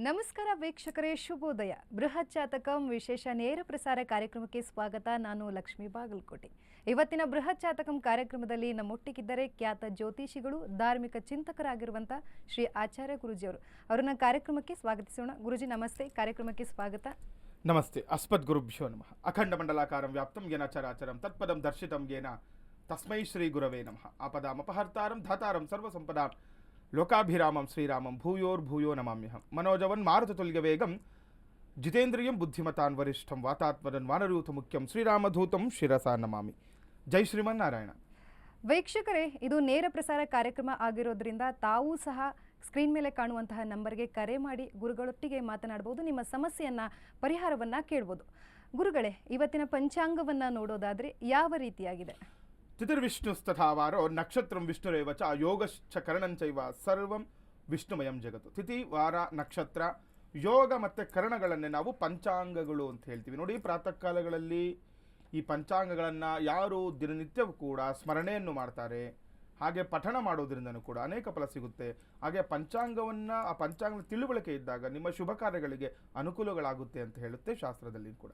ನಮಸ್ಕಾರ ವೀಕ್ಷಕರೇ, ಶುಭೋದಯ. ಬೃಹತ್ ಜಾತಕಂ ವಿಶೇಷ ನೇರ ಪ್ರಸಾರ ಕಾರ್ಯಕ್ರಮಕ್ಕೆ ಸ್ವಾಗತ. ನಾನು ಲಕ್ಷ್ಮೀ ಬಾಗಲಕೋಟೆ. ಇವತ್ತಿನ ಬೃಹತ್ ಜಾತಕಂ ಕಾರ್ಯಕ್ರಮದಲ್ಲಿ ನಮ್ಮೊಟ್ಟಿಗಿದ್ದರೆ ಖ್ಯಾತ ಜ್ಯೋತಿಷಿಗಳು, ಧಾರ್ಮಿಕ ಚಿಂತಕರಾಗಿರುವಂಥ ಶ್ರೀ ಆಚಾರ್ಯ ಗುರುಜಿಯವರು. ಅವರನ್ನ ಕಾರ್ಯಕ್ರಮಕ್ಕೆ ಸ್ವಾಗತಿಸೋಣ. ಗುರುಜಿ ನಮಸ್ತೆ, ಕಾರ್ಯಕ್ರಮಕ್ಕೆ ಸ್ವಾಗತ. ನಮಸ್ತೆ. ಅಸ್ಮದ್ ಗುರುಭ್ಯೋ ನಮಃ. ಅಖಂಡ ಮಂಡಲಾಕಾರಂ ವ್ಯಾಪ್ತಂ ಯೇನ ಚರಾಚರಂ ತತ್ಪದಂ ದರ್ಶಿತಂ ಯೇನ ತಸ್ಮೈ ಶ್ರೀ ಗುರವೇ ನಮಃ. ಆಪದಾಂ ಅಪಹರ್ತಾರಂ ಧಾತಾರಂ ಸರ್ವಸಂಪದಾಂ ಲೋಕಾಭಿರಾಮಂ ಶ್ರೀರಾಮಂ ಭೂಯೋರ್ಭೂಯೋ ನಮಾಮ್ಯಹಂ. ಮನೋಜವನ್ ಮಾರುತತುಲ್ಯ ವೇಗಂ ಜಿತೇಂದ್ರಿಯಂ ಬುದ್ಧಿಮತಾನ್ ವರಿಷ್ಠಂ ವಾತಾತ್ಮರನ್ ವಾನರೂಥ ಮುಖ್ಯಂ ಶ್ರೀರಾಮಧೂತಂ ಶಿರಸಾ ನಮಾಮಿ. ಜೈ ಶ್ರೀಮನ್ನಾರಾಯಣ. ವೀಕ್ಷಕರೇ, ಇದು ನೇರ ಪ್ರಸಾರ ಕಾರ್ಯಕ್ರಮ ಆಗಿರೋದ್ರಿಂದ ತಾವೂ ಸಹ ಸ್ಕ್ರೀನ್ ಮೇಲೆ ಕಾಣುವಂತಹ ನಂಬರ್ಗೆ ಕರೆ ಮಾಡಿ ಗುರುಗಳೊಟ್ಟಿಗೆ ಮಾತನಾಡಬಹುದು. ನಿಮ್ಮ ಸಮಸ್ಯೆಯನ್ನ ಪರಿಹಾರವನ್ನ ಕೇಳಬಹುದು. ಗುರುಗಳೇ, ಇವತ್ತಿನ ಪಂಚಾಂಗವನ್ನ ನೋಡೋದಾದ್ರೆ ಯಾವ ರೀತಿಯಾಗಿದೆ? ತಿಥಿರ್ವಿಷ್ಣುಸ್ತಥಾವಾರೋ ನಕ್ಷತ್ರಂ ವಿಷ್ಣುರೇವ ಚ ಯೋಗಶ್ಚ ಕರಣಂಚೈವ ಸರ್ವಂ ವಿಷ್ಣುಮಯಂ ಜಗತ್ತು. ತಿಥಿ, ವಾರ, ನಕ್ಷತ್ರ, ಯೋಗ ಮತ್ತು ಕರಣಗಳನ್ನೇ ನಾವು ಪಂಚಾಂಗಗಳು ಅಂತ ಹೇಳ್ತೀವಿ. ನೋಡಿ, ಪ್ರಾತಃ ಕಾಲಗಳಲ್ಲಿ ಈ ಪಂಚಾಂಗಗಳನ್ನು ಯಾರು ದಿನನಿತ್ಯವೂ ಕೂಡ ಸ್ಮರಣೆಯನ್ನು ಮಾಡ್ತಾರೆ, ಹಾಗೆ ಪಠಣ ಮಾಡೋದ್ರಿಂದನೂ ಕೂಡ ಅನೇಕ ಫಲ ಸಿಗುತ್ತೆ. ಹಾಗೆ ಪಂಚಾಂಗವನ್ನು, ಆ ಪಂಚಾಂಗದ ತಿಳುವಳಿಕೆ ಇದ್ದಾಗ ನಿಮ್ಮ ಶುಭ ಕಾರ್ಯಗಳಿಗೆ ಅನುಕೂಲಗಳಾಗುತ್ತೆ ಅಂತ ಹೇಳುತ್ತೆ ಶಾಸ್ತ್ರದಲ್ಲಿ ಕೂಡ.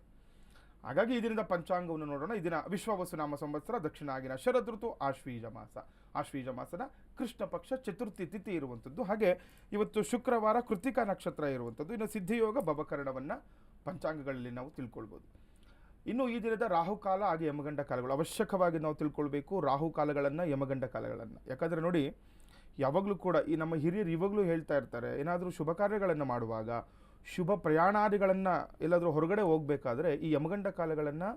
ಹಾಗಾಗಿ ಈ ದಿನದ ಪಂಚಾಂಗವನ್ನು ನೋಡೋಣ. ಈ ದಿನ ವಿಶ್ವಾವಸು ನಾಮ ಸಂವತ್ಸರ, ದಕ್ಷಿಣಾಗಿನ ಶರದ್ ಋತು, ಆಶ್ವೀಜ ಮಾಸ. ಆಶ್ವೀಜ ಮಾಸದ ಕೃಷ್ಣ ಪಕ್ಷ ಚತುರ್ಥಿ ತಿಥಿ ಇರುವಂಥದ್ದು. ಹಾಗೆ ಇವತ್ತು ಶುಕ್ರವಾರ ಕೃತಿಕಾ ನಕ್ಷತ್ರ ಇರುವಂಥದ್ದು. ಇನ್ನು ಸಿದ್ಧಿಯೋಗ ಭವಕರಣವನ್ನು ಪಂಚಾಂಗಗಳಲ್ಲಿ ನಾವು ತಿಳ್ಕೊಳ್ಬೋದು. ಇನ್ನು ಈ ದಿನದ ರಾಹುಕಾಲ ಹಾಗೆ ಯಮಗಂಡ ಕಾಲಗಳು ಅವಶ್ಯಕವಾಗಿ ನಾವು ತಿಳ್ಕೊಳ್ಬೇಕು. ರಾಹುಕಾಲಗಳನ್ನು, ಯಮಗಂಡ ಕಾಲಗಳನ್ನು. ಯಾಕಂದರೆ ನೋಡಿ, ಯಾವಾಗಲೂ ಕೂಡ ಈ ನಮ್ಮ ಹಿರಿಯರು ಇವಾಗಲೂ ಹೇಳ್ತಾ ಇರ್ತಾರೆ, ಏನಾದರೂ ಶುಭ ಕಾರ್ಯಗಳನ್ನು ಮಾಡುವಾಗ, ಶುಭ ಪ್ರಯಾಣಾದಿಗಳನ್ನು ಎಲ್ಲಾದರೂ ಹೊರಗಡೆ ಹೋಗಬೇಕಾದ್ರೆ ಈ ಯಮಗಂಡ ಕಾಲಗಳನ್ನು,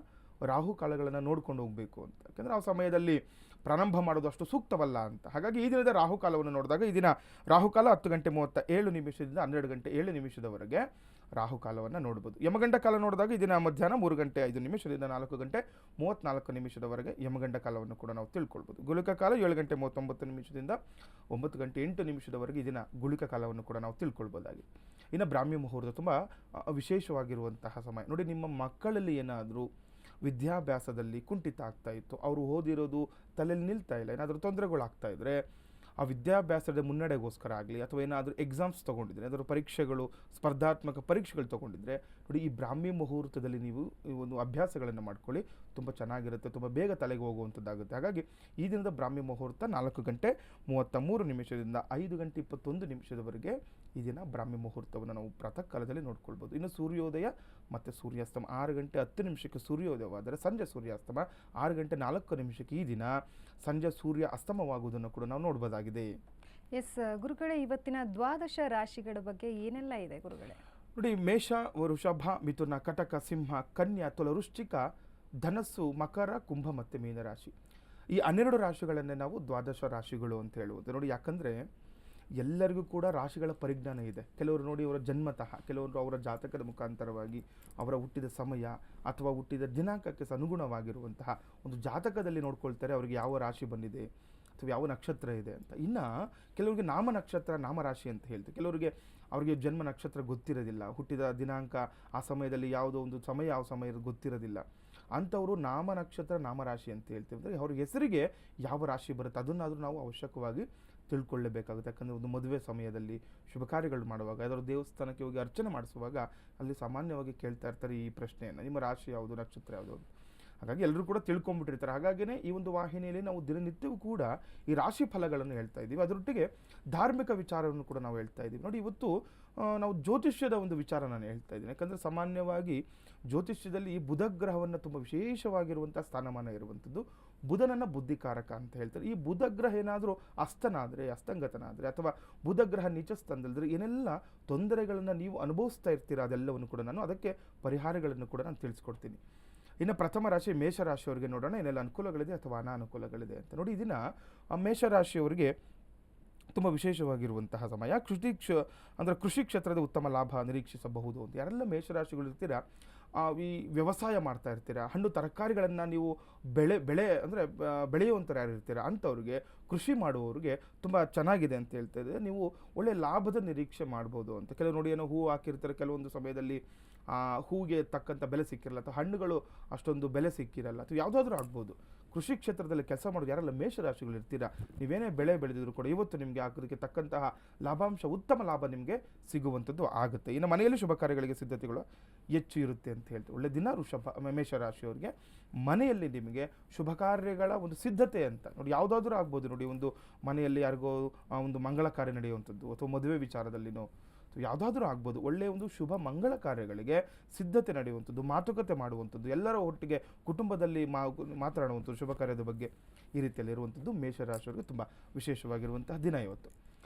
ರಾಹು ಕಾಲಗಳನ್ನು ನೋಡ್ಕೊಂಡು ಹೋಗಬೇಕು ಅಂತ. ಯಾಕಂದರೆ ಆ ಸಮಯದಲ್ಲಿ ಪ್ರಾರಂಭ ಮಾಡೋದು ಅಷ್ಟು ಸೂಕ್ತವಲ್ಲ ಅಂತ. ಹಾಗಾಗಿ ಈ ದಿನದ ರಾಹುಕಾಲವನ್ನು ನೋಡಿದಾಗ ಈ ದಿನ ರಾಹುಕಾಲ 10:37 12 ಗಂಟೆ 7 ರಾಹುಕಾಲವನ್ನು ನೋಡ್ಬೋದು. ಯಮಗಂಡ ಕಾಲ ನೋಡಿದಾಗ ಈ ದಿನ ಮಧ್ಯಾಹ್ನ 3:05 4:34 ಯಮಗಂಡ ಕಾಲವನ್ನು ಕೂಡ ನಾವು ತಿಳ್ಕೊಳ್ಬೋದು. ಗುಳಿಕ ಕಾಲ 7:39 9:08 ಈ ದಿನ ಗುಳಿಕ ಕಾಲವನ್ನು ಕೂಡ ನಾವು ತಿಳ್ಕೊಳ್ಬೋದಾಗಿದೆ. ಇನ್ನು ಬ್ರಾಹ್ಮಿ ಮುಹೂರ್ತ ತುಂಬ ವಿಶೇಷವಾಗಿರುವಂತಹ ಸಮಯ. ನೋಡಿ, ನಿಮ್ಮ ಮಕ್ಕಳಲ್ಲಿ ಏನಾದರೂ ವಿದ್ಯಾಭ್ಯಾಸದಲ್ಲಿ ಕುಂಠಿತ ಆಗ್ತಾ ಇತ್ತು, ಅವರು ಓದಿರೋದು ತಲೆಯಲ್ಲಿ ನಿಲ್ತಾ ಇಲ್ಲ, ಏನಾದರೂ ತೊಂದರೆಗಳಾಗ್ತಾ ಇದ್ದರೆ, ಆ ವಿದ್ಯಾಭ್ಯಾಸದ ಮುನ್ನಡೆಗೋಸ್ಕರ ಆಗಲಿ ಅಥವಾ ಏನಾದರೂ ಎಕ್ಸಾಮ್ಸ್ ತೊಗೊಂಡಿದ್ರೆ, ಏನಾದರೂ ಪರೀಕ್ಷೆಗಳು, ಸ್ಪರ್ಧಾತ್ಮಕ ಪರೀಕ್ಷೆಗಳು ತೊಗೊಂಡಿದ್ರೆ ನೋಡಿ, ಈ ಬ್ರಾಹ್ಮಿ ಮುಹೂರ್ತದಲ್ಲಿ ನೀವು ಈ ಒಂದು ಅಭ್ಯಾಸಗಳನ್ನು ಮಾಡ್ಕೊಳ್ಳಿ. ತುಂಬ ಚೆನ್ನಾಗಿರುತ್ತೆ, ತುಂಬ ಬೇಗ ತಲೆಗೆ ಹೋಗುವಂಥದ್ದಾಗುತ್ತೆ. ಹಾಗಾಗಿ ಈ ದಿನದ ಬ್ರಾಹ್ಮಿ ಮುಹೂರ್ತ 4:33 5:21 ಈ ದಿನ ಬ್ರಾಹ್ಮಿ ಮುಹೂರ್ತವನ್ನು ನಾವು ಪ್ರಾತಃ ಕಾಲದಲ್ಲಿ ನೋಡ್ಕೊಳ್ಬೋದು. ಇನ್ನು ಸೂರ್ಯೋದಯ ಮತ್ತು ಸೂರ್ಯಾಸ್ತಮ 6:10 ಸೂರ್ಯೋದಯವಾದರೆ ಸಂಜೆ ಸೂರ್ಯಾಸ್ತಮ 6:04 ಈ ದಿನ ಸಂಜೆ ಸೂರ್ಯ ಅಸ್ತಮವಾಗುವುದನ್ನು ಕೂಡ ನಾವು ನೋಡ್ಬೋದಾಗಿದೆ. ಎಸ್ ಗುರುಗಳೇ, ಇವತ್ತಿನ ದ್ವಾದಶ ರಾಶಿಗಳ ಬಗ್ಗೆ ಏನೆಲ್ಲ ಇದೆ ಗುರುಗಳೇ? ನೋಡಿ, ಮೇಷ, ವೃಷಭ, ಮಿಥುನ, ಕಟಕ, ಸಿಂಹ, ಕನ್ಯಾ, ತುಲ, ವೃಶ್ಚಿಕ, ಧನಸ್ಸು, ಮಕರ, ಕುಂಭ ಮತ್ತು ಮೀನರಾಶಿ. ಈ 12 ರಾಶಿಗಳನ್ನೇ ನಾವು ದ್ವಾದಶ ರಾಶಿಗಳು ಅಂತ ಹೇಳುವುದು. ನೋಡಿ, ಯಾಕಂದರೆ ಎಲ್ಲರಿಗೂ ಕೂಡ ರಾಶಿಗಳ ಪರಿಜ್ಞಾನ ಇದೆ. ಕೆಲವರು ನೋಡಿ ಅವರ ಜನ್ಮತಃ, ಕೆಲವರು ಅವರ ಜಾತಕದ ಮುಖಾಂತರವಾಗಿ ಅವರ ಹುಟ್ಟಿದ ಸಮಯ ಅಥವಾ ಹುಟ್ಟಿದ ದಿನಾಂಕಕ್ಕೆ ಅನುಗುಣವಾಗಿರುವಂತಹ ಒಂದು ಜಾತಕದಲ್ಲಿ ನೋಡ್ಕೊಳ್ತಾರೆ ಅವರಿಗೆ ಯಾವ ರಾಶಿ ಬಂದಿದೆ ಅಥವಾ ಯಾವ ನಕ್ಷತ್ರ ಇದೆ ಅಂತ. ಇನ್ನು ಕೆಲವರಿಗೆ ನಾಮ ನಕ್ಷತ್ರ, ನಾಮರಾಶಿ ಅಂತ ಹೇಳ್ತೀವಿ. ಕೆಲವರಿಗೆ ಅವರಿಗೆ ಜನ್ಮ ನಕ್ಷತ್ರ ಗೊತ್ತಿರೋದಿಲ್ಲ, ಹುಟ್ಟಿದ ದಿನಾಂಕ ಆ ಸಮಯದಲ್ಲಿ ಯಾವುದೋ ಒಂದು ಸಮಯ ಯಾವ ಸಮಯ ಗೊತ್ತಿರೋದಿಲ್ಲ. ಅಂಥವರು ನಾಮ ನಕ್ಷತ್ರ, ನಾಮರಾಶಿ ಅಂತ ಹೇಳ್ತೀವಿ. ಅಂದರೆ ಅವ್ರ ಹೆಸರಿಗೆ ಯಾವ ರಾಶಿ ಬರುತ್ತೆ ಅದನ್ನಾದರೂ ನಾವು ಅವಶ್ಯಕವಾಗಿ ತಿಳ್ಕೊಳ್ಳೇಬೇಕಾಗುತ್ತೆ. ಯಾಕಂದರೆ ಒಂದು ಮದುವೆ ಸಮಯದಲ್ಲಿ ಶುಭ ಕಾರ್ಯಗಳು ಮಾಡುವಾಗ, ಯಾವ್ದಾದ್ರು ದೇವಸ್ಥಾನಕ್ಕೆ ಹೋಗಿ ಅರ್ಚನೆ ಮಾಡಿಸುವಾಗ ಅಲ್ಲಿ ಸಾಮಾನ್ಯವಾಗಿ ಕೇಳ್ತಾ ಇರ್ತಾರೆ ಈ ಪ್ರಶ್ನೆಯನ್ನು, ನಿಮ್ಮ ರಾಶಿ ಯಾವುದು, ನಕ್ಷತ್ರ ಯಾವುದು. ಹಾಗಾಗಿ ಎಲ್ಲರೂ ಕೂಡ ತಿಳ್ಕೊಂಡ್ಬಿಟ್ಟಿರ್ತಾರೆ. ಹಾಗಾಗಿಯೇ ಈ ಒಂದು ವಾಹಿನಿಯಲ್ಲಿ ನಾವು ದಿನನಿತ್ಯವೂ ಕೂಡ ಈ ರಾಶಿ ಫಲಗಳನ್ನು ಹೇಳ್ತಾ ಇದ್ದೀವಿ. ಅದರೊಟ್ಟಿಗೆ ಧಾರ್ಮಿಕ ವಿಚಾರವನ್ನು ಕೂಡ ನಾವು ಹೇಳ್ತಾ ಇದ್ದೀವಿ. ನೋಡಿ, ಇವತ್ತು ನಾವು ಜ್ಯೋತಿಷ್ಯದ ಒಂದು ವಿಚಾರ ನಾನು ಹೇಳ್ತಾ ಇದ್ದೀನಿ. ಯಾಕಂದರೆ ಸಾಮಾನ್ಯವಾಗಿ ಜ್ಯೋತಿಷ್ಯದಲ್ಲಿ ಈ ಬುಧ ಗ್ರಹವನ್ನು ತುಂಬ ವಿಶೇಷವಾಗಿರುವಂಥ ಸ್ಥಾನಮಾನ ಇರುವಂಥದ್ದು. ಬುಧನನ್ನು ಬುದ್ಧಿಕಾರಕ ಅಂತ ಹೇಳ್ತಾರೆ. ಈ ಬುಧ ಗ್ರಹ ಏನಾದರೂ ಅಸ್ತನಾದರೆ, ಅಸ್ತಂಗತನಾದರೆ ಅಥವಾ ಬುಧ ಗ್ರಹ ನೀಚ ಸ್ಥಾನದಲ್ಲಿದ್ದರೆ ಏನೆಲ್ಲ ತೊಂದರೆಗಳನ್ನು ನೀವು ಅನುಭವಿಸ್ತಾ ಇರ್ತೀರ ಅದೆಲ್ಲವನ್ನು ಕೂಡ ನಾನು ಅದಕ್ಕೆ ಪರಿಹಾರಗಳನ್ನು ಕೂಡ ನಾನು ತಿಳಿಸ್ಕೊಡ್ತೀನಿ. ಇನ್ನು ಪ್ರಥಮ ರಾಶಿ ಮೇಷರಾಶಿಯವರಿಗೆ ನೋಡೋಣ, ಏನೆಲ್ಲ ಅನುಕೂಲಗಳಿದೆ ಅಥವಾ ಅನಾನುಕೂಲಗಳಿದೆ ಅಂತ. ನೋಡಿ, ಇದನ್ನ ಮೇಷರಾಶಿಯವರಿಗೆ ತುಂಬ ವಿಶೇಷವಾಗಿರುವಂತಹ ಸಮಯ. ಕೃಷಿ ಕ್ಷೇತ್ರದ ಉತ್ತಮ ಲಾಭ ನಿರೀಕ್ಷಿಸಬಹುದು ಅಂತ. ಯಾರೆಲ್ಲ ಮೇಷರಾಶಿಗಳು ಇರ್ತೀರಾ, ಈ ವ್ಯವಸಾಯ ಮಾಡ್ತಾ ಇರ್ತೀರಾ, ಹಣ್ಣು ತರಕಾರಿಗಳನ್ನು ನೀವು ಅಂದರೆ ಬೆಳೆಯುವಂಥವ್ರು ಯಾರು ಇರ್ತೀರಾ ಅಂಥವ್ರಿಗೆ, ಕೃಷಿ ಮಾಡುವವರಿಗೆ ತುಂಬ ಚೆನ್ನಾಗಿದೆ ಅಂತ ಹೇಳ್ತಾ ಇದೆ. ನೀವು ಒಳ್ಳೆಯ ಲಾಭದ ನಿರೀಕ್ಷೆ ಮಾಡ್ಬೋದು ಅಂತ. ಕೆಲವು ನೋಡಿ, ಏನೋ ಹೂವು ಹಾಕಿರ್ತಾರೆ, ಕೆಲವೊಂದು ಸಮಯದಲ್ಲಿ ಹೂವಿಗೆ ತಕ್ಕಂಥ ಬೆಲೆ ಸಿಕ್ಕಿರಲ್ಲ ಅಥವಾ ಹಣ್ಣುಗಳು ಅಷ್ಟೊಂದು ಬೆಲೆ ಸಿಕ್ಕಿರಲ್ಲ ಅಥವಾ ಯಾವುದಾದ್ರೂ ಆಗ್ಬೋದು. ಕೃಷಿ ಕ್ಷೇತ್ರದಲ್ಲಿ ಕೆಲಸ ಮಾಡೋದು ಯಾರೆಲ್ಲ ಮೇಷರಾಶಿಗಳು ಇರ್ತೀರಾ, ನೀವೇನೇ ಬೆಳೆ ಬೆಳೆದಿದ್ರು ಕೂಡ ಇವತ್ತು ನಿಮಗೆ ಅದಕ್ಕೆ ತಕ್ಕಂತಹ ಲಾಭಾಂಶ, ಉತ್ತಮ ಲಾಭ ನಿಮಗೆ ಸಿಗುವಂಥದ್ದು ಆಗುತ್ತೆ. ಇನ್ನು ಮನೆಯಲ್ಲಿ ಶುಭ ಕಾರ್ಯಗಳಿಗೆ ಸಿದ್ಧತೆಗಳು ಹೆಚ್ಚು ಇರುತ್ತೆ ಅಂತ ಹೇಳ್ತೀವಿ. ಒಳ್ಳೆ ದಿನ ಮೇಷರಾಶಿಯವರಿಗೆ ಮನೆಯಲ್ಲಿ ನಿಮಗೆ ಶುಭ ಕಾರ್ಯಗಳ ಒಂದು ಸಿದ್ಧತೆ ಅಂತ ನೋಡಿ, ಯಾವುದಾದ್ರೂ ಆಗ್ಬೋದು ನೋಡಿ. ಒಂದು ಮನೆಯಲ್ಲಿ ಯಾರಿಗೋ ಒಂದು ಮಂಗಳ ಕಾರ್ಯ ನಡೆಯುವಂಥದ್ದು ಅಥವಾ ಮದುವೆ ವಿಚಾರದಲ್ಲಿನೋ ಯಾವುದಾದ್ರೂ ಆಗ್ಬೋದು. ಒಳ್ಳೆಯ ಒಂದು ಶುಭ ಮಂಗಳ ಕಾರ್ಯಗಳಿಗೆ ಸಿದ್ಧತೆ ನಡೆಯುವಂಥದ್ದು, ಮಾತುಕತೆ ಮಾಡುವಂಥದ್ದು, ಎಲ್ಲರ ಒಟ್ಟಿಗೆ ಕುಟುಂಬದಲ್ಲಿ ಮಾತನಾಡುವಂಥದ್ದು ಶುಭ ಕಾರ್ಯದ ಬಗ್ಗೆ, ಈ ರೀತಿಯಲ್ಲಿ ಇರುವಂಥದ್ದು ಮೇಷರಾಶಿಯವರಿಗೆ ತುಂಬ ವಿಶೇಷವಾಗಿರುವಂತಹ ದಿನ ಇವತ್ತು.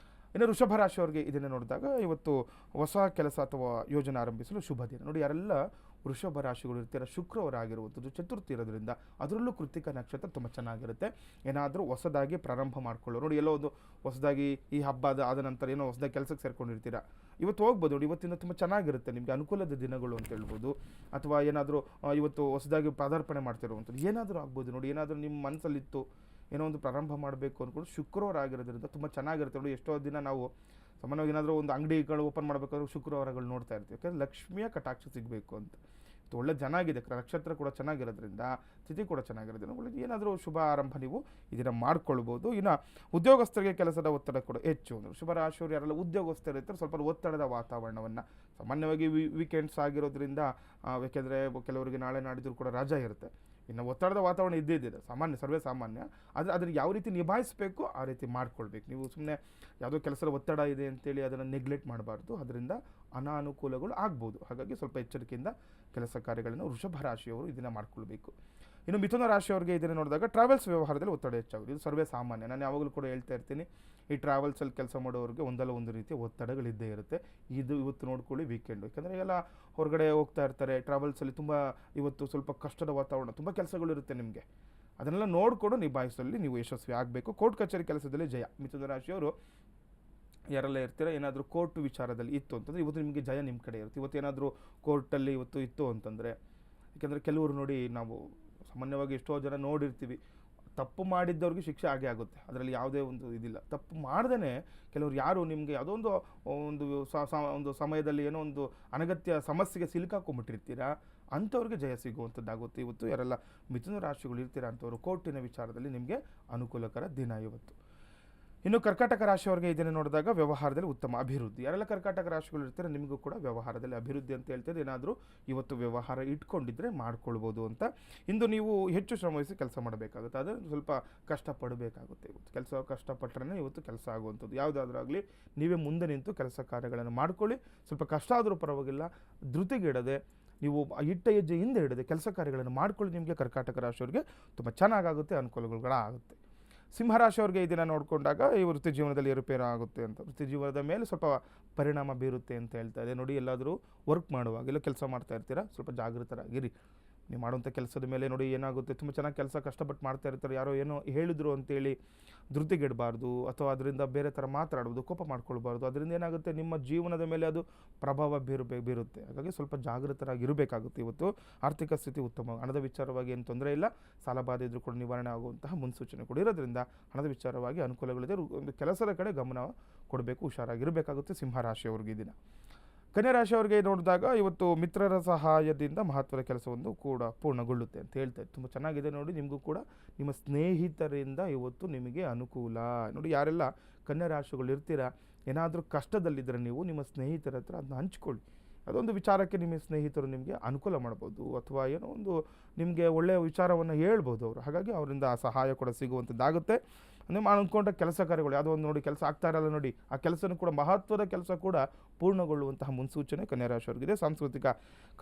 ಇನ್ನು ವೃಷಭ ರಾಶಿಯವರಿಗೆ ಇದನ್ನು ನೋಡಿದಾಗ ಇವತ್ತು ಹೊಸ ಕೆಲಸ ಅಥವಾ ಯೋಜನೆ ಆರಂಭಿಸಲು ಶುಭ ದಿನ ನೋಡಿ. ಯಾರೆಲ್ಲ ವೃಷಭ ರಾಶಿಗಳು ಇರ್ತೀರ, ಶುಕ್ರವಾರ ಆಗಿರುವಂಥದ್ದು ಚತುರ್ಥಿ ಇರೋದ್ರಿಂದ, ಅದರಲ್ಲೂ ಕೃತಿಕ ನಕ್ಷತ್ರ ತುಂಬ ಚೆನ್ನಾಗಿರುತ್ತೆ. ಏನಾದರೂ ಹೊಸದಾಗಿ ಪ್ರಾರಂಭ ಮಾಡ್ಕೊಳ್ಳೋ ನೋಡಿ, ಎಲ್ಲೋ ಒಂದು ಹೊಸದಾಗಿ ಈ ಹಬ್ಬ ಆದ ನಂತರ ಏನೋ ಹೊಸದಾಗಿ ಕೆಲಸಕ್ಕೆ ಸೇರ್ಕೊಂಡಿರ್ತೀರ, ಇವತ್ತು ಹೋಗ್ಬೋದು ನೋಡಿ. ಇವತ್ತಿನ ತುಂಬ ಚೆನ್ನಾಗಿರುತ್ತೆ, ನಿಮಗೆ ಅನುಕೂಲದ ದಿನಗಳು ಅಂತ ಹೇಳ್ಬೋದು. ಅಥವಾ ಏನಾದರೂ ಇವತ್ತು ಹೊಸದಾಗಿ ಪದಾರ್ಪಣೆ ಮಾಡ್ತಿರುವಂಥದ್ದು ಏನಾದರೂ ಆಗ್ಬೋದು ನೋಡಿ. ಏನಾದರೂ ನಿಮ್ಮ ಮನಸ್ಸಲ್ಲಿತ್ತು ಏನೋ ಒಂದು ಪ್ರಾರಂಭ ಮಾಡಬೇಕು ಅಂದ್ಕೊಂಡು ಶುಕ್ರವಾರ ಆಗಿರೋದ್ರಿಂದ ತುಂಬ ಚೆನ್ನಾಗಿರುತ್ತೆ ನೋಡಿ. ಎಷ್ಟೋ ದಿನ ನಾವು ಸಾಮಾನ್ಯವಾಗಿ ಏನಾದರೂ ಒಂದು ಅಂಗಡಿಗಳು ಓಪನ್ ಮಾಡಬೇಕಾದ್ರೂ ಶುಕ್ರವಾರಗಳು ನೋಡ್ತಾ ಇರ್ತೀವಿ, ಯಾಕಂದರೆ ಲಕ್ಷ್ಮಿಯ ಕಟಾಕ್ಷ ಸಿಗಬೇಕು ಅಂತ. ಒಳ್ಳೆ ಚೆನ್ನಾಗಿದೆ, ನಕ್ಷತ್ರ ಕೂಡ ಚೆನ್ನಾಗಿರೋದ್ರಿಂದ, ತಿಥಿ ಕೂಡ ಚೆನ್ನಾಗಿರೋದ್ರಿಂದ ಒಳ್ಳೆ ಏನಾದರೂ ಶುಭ ಆರಂಭ ನೀವು ಇದನ್ನು ಮಾಡ್ಕೊಳ್ಬೋದು. ಇನ್ನು ಉದ್ಯೋಗಸ್ಥರಿಗೆ ಕೆಲಸದ ಒತ್ತಡ ಕೂಡ ಹೆಚ್ಚು. ಶುಭ ರಾಶಿಯವರು ಯಾರೆಲ್ಲ ಉದ್ಯೋಗಸ್ಥರು ಇರ್ತಾರೆ, ಸ್ವಲ್ಪ ಒತ್ತಡದ ವಾತಾವರಣವನ್ನು, ಸಾಮಾನ್ಯವಾಗಿ ವೀಕೆಂಡ್ಸ್ ಆಗಿರೋದ್ರಿಂದ, ಯಾಕೆಂದರೆ ಕೆಲವರಿಗೆ ನಾಳೆ ನಾಡಿದ್ರು ಕೂಡ ರಜಾ ಇರುತ್ತೆ. ಇನ್ನು ಒತ್ತಡದ ವಾತಾವರಣ ಇದ್ದಿದೆ, ಸರ್ವೇ ಸಾಮಾನ್ಯ. ಆದರೆ ಅದನ್ನು ಯಾವ ರೀತಿ ನಿಭಾಯಿಸಬೇಕು ಆ ರೀತಿ ಮಾಡ್ಕೊಳ್ಬೇಕು. ನೀವು ಸುಮ್ಮನೆ ಯಾವುದೋ ಕೆಲಸದ ಒತ್ತಡ ಇದೆ ಅಂತೇಳಿ ಅದನ್ನು ನೆಗ್ಲೆಕ್ಟ್ ಮಾಡಬಾರ್ದು, ಅದರಿಂದ ಅನಾನುಕೂಲಗಳು ಆಗ್ಬೋದು. ಹಾಗಾಗಿ ಸ್ವಲ್ಪ ಎಚ್ಚರಿಕೆಯಿಂದ ಕೆಲಸ ಕಾರ್ಯಗಳನ್ನು ವೃಷಭ ರಾಶಿಯವರು ಇದನ್ನು ಮಾಡ್ಕೊಳ್ಬೇಕು. ಇನ್ನು ಮಿಥುನ ರಾಶಿಯವರಿಗೆ ಇದನ್ನು ನೋಡಿದಾಗ ಟ್ರಾವೆಲ್ಸ್ ವ್ಯವಹಾರದಲ್ಲಿ ಒತ್ತಡ ಹೆಚ್ಚಾಗುತ್ತೆ, ಇದು ಸರ್ವೇ ಸಾಮಾನ್ಯ. ನಾನು ಯಾವಾಗಲೂ ಕೂಡ ಹೇಳ್ತಾ ಇರ್ತೀನಿ, ಈ ಟ್ರಾವೆಲ್ಸಲ್ಲಿ ಕೆಲಸ ಮಾಡೋರಿಗೆ ಒಂದಲ್ಲ ಒಂದು ರೀತಿಯ ಒತ್ತಡಗಳಿದ್ದೇ ಇರುತ್ತೆ. ಇವತ್ತು ನೋಡ್ಕೊಳ್ಳಿ ವೀಕೆಂಡು, ಯಾಕಂದರೆ ಎಲ್ಲ ಹೊರಗಡೆ ಹೋಗ್ತಾ ಇರ್ತಾರೆ. ಟ್ರಾವೆಲ್ಸಲ್ಲಿ ತುಂಬ ಇವತ್ತು ಸ್ವಲ್ಪ ಕಷ್ಟದ ವಾತಾವರಣ, ತುಂಬ ಕೆಲಸಗಳಿರುತ್ತೆ ನಿಮಗೆ. ಅದನ್ನೆಲ್ಲ ನೋಡಿಕೊಂಡು ನಿಭಾಯಿಸಲು ನೀವು ಯಶಸ್ವಿ ಆಗಬೇಕು. ಕೋರ್ಟ್ ಕಚೇರಿ ಕೆಲಸದಲ್ಲಿ ಜಯ. ಮಿಥುನ ರಾಶಿಯವರು ಯಾರೆಲ್ಲ ಇರ್ತೀರ, ಏನಾದರೂ ಕೋರ್ಟ್ ವಿಚಾರದಲ್ಲಿ ಇತ್ತು ಅಂತಂದರೆ ಇವತ್ತು ನಿಮಗೆ ಜಯ ನಿಮ್ಮ ಕಡೆ ಇರುತ್ತೆ. ಇವತ್ತು ಏನಾದರೂ ಕೋರ್ಟಲ್ಲಿ ಇವತ್ತು ಇತ್ತು ಅಂತಂದರೆ, ಯಾಕೆಂದರೆ ಕೆಲವರು ನೋಡಿ, ನಾವು ಸಾಮಾನ್ಯವಾಗಿ ಎಷ್ಟೋ ಜನ ನೋಡಿರ್ತೀವಿ, ತಪ್ಪು ಮಾಡಿದ್ದವ್ರಿಗೆ ಶಿಕ್ಷೆ ಆಗೇ ಆಗುತ್ತೆ, ಅದರಲ್ಲಿ ಯಾವುದೇ ಒಂದು ಇದಿಲ್ಲ. ತಪ್ಪು ಮಾಡ್ದೇ ಕೆಲವರು ಯಾರು ನಿಮಗೆ ಯಾವುದೋ ಒಂದು ಸಮಯದಲ್ಲಿ ಏನೋ ಒಂದು ಅನಗತ್ಯ ಸಮಸ್ಯೆಗೆ ಸಿಲುಕಾಕೊಂಡ್ಬಿಟ್ಟಿರ್ತೀರಾ, ಅಂಥವ್ರಿಗೆ ಜಯ ಸಿಗುವಂಥದ್ದಾಗುತ್ತೆ ಇವತ್ತು. ಯಾರೆಲ್ಲ ಮಿಥುನ ರಾಶಿಗಳು ಇರ್ತೀರಾ ಅಂಥವ್ರು ಕೋರ್ಟಿನ ವಿಚಾರದಲ್ಲಿ ನಿಮಗೆ ಅನುಕೂಲಕರ ದಿನ ಇವತ್ತು. ಇನ್ನು ಕರ್ಕಾಟಕ ರಾಶಿಯವರಿಗೆ ಇದನ್ನು ನೋಡಿದಾಗ ವ್ಯವಹಾರದಲ್ಲಿ ಉತ್ತಮ ಅಭಿವೃದ್ಧಿ. ಯಾರೆಲ್ಲ ಕರ್ಕಾಟಕ ರಾಶಿಗಳು ಇರ್ತಾರೆ, ನಿಮಗೂ ಕೂಡ ವ್ಯವಹಾರದಲ್ಲಿ ಅಭಿವೃದ್ಧಿ ಅಂತ ಹೇಳ್ತಾರೆ. ಏನಾದರೂ ಇವತ್ತು ವ್ಯವಹಾರ ಇಟ್ಕೊಂಡಿದ್ರೆ ಮಾಡ್ಕೊಳ್ಬೋದು ಅಂತ. ಇಂದು ನೀವು ಹೆಚ್ಚು ಶ್ರಮವಹಿಸಿ ಕೆಲಸ ಮಾಡಬೇಕಾಗುತ್ತೆ, ಆದರೆ ಸ್ವಲ್ಪ ಕಷ್ಟಪಡಬೇಕಾಗುತ್ತೆ. ಇವತ್ತು ಕೆಲಸ ಕಷ್ಟಪಟ್ಟರೆ ಇವತ್ತು ಕೆಲಸ ಆಗುವಂಥದ್ದು. ಯಾವುದಾದ್ರೂ ಆಗಲಿ ನೀವೇ ಮುಂದೆ ನಿಂತು ಕೆಲಸ ಕಾರ್ಯಗಳನ್ನು ಮಾಡ್ಕೊಳ್ಳಿ. ಸ್ವಲ್ಪ ಕಷ್ಟ ಆದರೂ ಪರವಾಗಿಲ್ಲ, ಧೃತಿಗಿಡದೆ ನೀವು ಇಟ್ಟ ಹೆಜ್ಜೆ ಹಿಂದೆ ಹಿಡದೆ ಕೆಲಸ ಕಾರ್ಯಗಳನ್ನು ಮಾಡ್ಕೊಳ್ಳಿ. ನಿಮಗೆ ಕರ್ಕಾಟಕ ರಾಶಿಯವರಿಗೆ ತುಂಬ ಚೆನ್ನಾಗಾಗುತ್ತೆ, ಅನುಕೂಲಗಳಾಗುತ್ತೆ. ಸಿಂಹರಾಶಿಯವರಿಗೆ ಇದನ್ನು ನೋಡಿಕೊಂಡಾಗ ಈ ವೃತ್ತಿ ಜೀವನದಲ್ಲಿ ಏರುಪೇರು ಆಗುತ್ತೆ ಅಂತ, ವೃತ್ತಿ ಜೀವನದ ಮೇಲೆ ಸ್ವಲ್ಪ ಪರಿಣಾಮ ಬೀರುತ್ತೆ ಅಂತ ಹೇಳ್ತಾ ಇದೆ ನೋಡಿ. ಎಲ್ಲಾದರೂ ವರ್ಕ್ ಮಾಡುವಾಗ, ಇಲ್ಲ ಕೆಲಸ ಮಾಡ್ತಾ ಇರ್ತೀರಾ, ಸ್ವಲ್ಪ ಜಾಗೃತರಾಗಿರಿ. ನೀವು ಮಾಡುವಂಥ ಕೆಲಸದ ಮೇಲೆ ನೋಡಿ ಏನಾಗುತ್ತೆ, ತುಂಬ ಚೆನ್ನಾಗಿ ಕೆಲಸ ಕಷ್ಟಪಟ್ಟು ಮಾಡ್ತಾ ಇರ್ತಾರೆ, ಯಾರೋ ಏನೋ ಹೇಳಿದ್ರು ಅಂತೇಳಿ ಧೃತಿಗೆಡಬಾರ್ದು, ಅಥವಾ ಅದರಿಂದ ಬೇರೆ ಥರ ಮಾತಾಡೋದು, ಕೋಪ ಮಾಡ್ಕೊಳ್ಬಾರ್ದು. ಅದರಿಂದ ಏನಾಗುತ್ತೆ, ನಿಮ್ಮ ಜೀವನದ ಮೇಲೆ ಅದು ಪ್ರಭಾವ ಬೀರುತ್ತೆ. ಹಾಗಾಗಿ ಸ್ವಲ್ಪ ಜಾಗೃತರಾಗಿರಬೇಕಾಗುತ್ತೆ. ಇವತ್ತು ಆರ್ಥಿಕ ಸ್ಥಿತಿ ಉತ್ತಮ, ಹಣದ ವಿಚಾರವಾಗಿ ಏನು ತೊಂದರೆ ಇಲ್ಲ, ಸಾಲ ಬಾಧೆ ಇದ್ರೂ ಕೂಡ ನಿವಾರಣೆ ಆಗುವಂತಹ ಮುನ್ಸೂಚನೆ ಕೂಡ ಇರೋದ್ರಿಂದ ಹಣದ ವಿಚಾರವಾಗಿ ಅನುಕೂಲಗಳಿದೆ. ಒಂದು ಕೆಲಸದ ಕಡೆ ಗಮನ ಕೊಡಬೇಕು, ಹುಷಾರಾಗಿರಬೇಕಾಗುತ್ತೆ ಸಿಂಹರಾಶಿಯವರಿಗೆ ದಿನ. ಕನ್ಯಾ ರಾಶಿಯವರಿಗೆ ನೋಡಿದಾಗ ಇವತ್ತು ಮಿತ್ರರ ಸಹಾಯದಿಂದ ಮಹತ್ವದ ಕೆಲಸವನ್ನು ಕೂಡ ಪೂರ್ಣಗೊಳ್ಳುತ್ತೆ ಅಂತ ಹೇಳ್ತಾರೆ. ತುಂಬ ಚೆನ್ನಾಗಿದೆ ನೋಡಿ. ನಿಮಗೂ ಕೂಡ ನಿಮ್ಮ ಸ್ನೇಹಿತರಿಂದ ಇವತ್ತು ನಿಮಗೆ ಅನುಕೂಲ ನೋಡಿ. ಯಾರೆಲ್ಲ ಕನ್ಯಾ ರಾಶಿಗಳು ಇರ್ತೀರಾ, ಏನಾದರೂ ಕಷ್ಟದಲ್ಲಿದ್ದರೆ ನೀವು ನಿಮ್ಮ ಸ್ನೇಹಿತರ ಹತ್ರ ಅದನ್ನ ಹಂಚ್ಕೊಳ್ಳಿ. ಅದೊಂದು ವಿಚಾರಕ್ಕೆ ನಿಮ್ಮ ಸ್ನೇಹಿತರು ನಿಮಗೆ ಅನುಕೂಲ ಮಾಡ್ಬೋದು, ಅಥವಾ ಏನೋ ಒಂದು ನಿಮಗೆ ಒಳ್ಳೆಯ ವಿಚಾರವನ್ನು ಹೇಳ್ಬೋದು ಅವರು. ಹಾಗಾಗಿ ಅವರಿಂದ ಆ ಸಹಾಯ ಕೂಡ ಸಿಗುವಂಥದ್ದಾಗುತ್ತೆ. ನೀವು ಅಂದ್ಕೊಂಡ ಕೆಲಸ ಕಾರ್ಯಗಳು ಯಾವುದೋ ಒಂದು ನೋಡಿ ಕೆಲಸ ಆಗ್ತಾ ಇರಲ್ಲ ನೋಡಿ, ಆ ಕೆಲಸನೂ ಕೂಡ ಮಹತ್ವದ ಕೆಲಸ ಕೂಡ ಪೂರ್ಣಗೊಳ್ಳುವಂತಹ ಮುನ್ಸೂಚನೆ ಕನ್ಯಾ ರಾಶಿಯವರಿಗಿದೆ. ಸಾಂಸ್ಕೃತಿಕ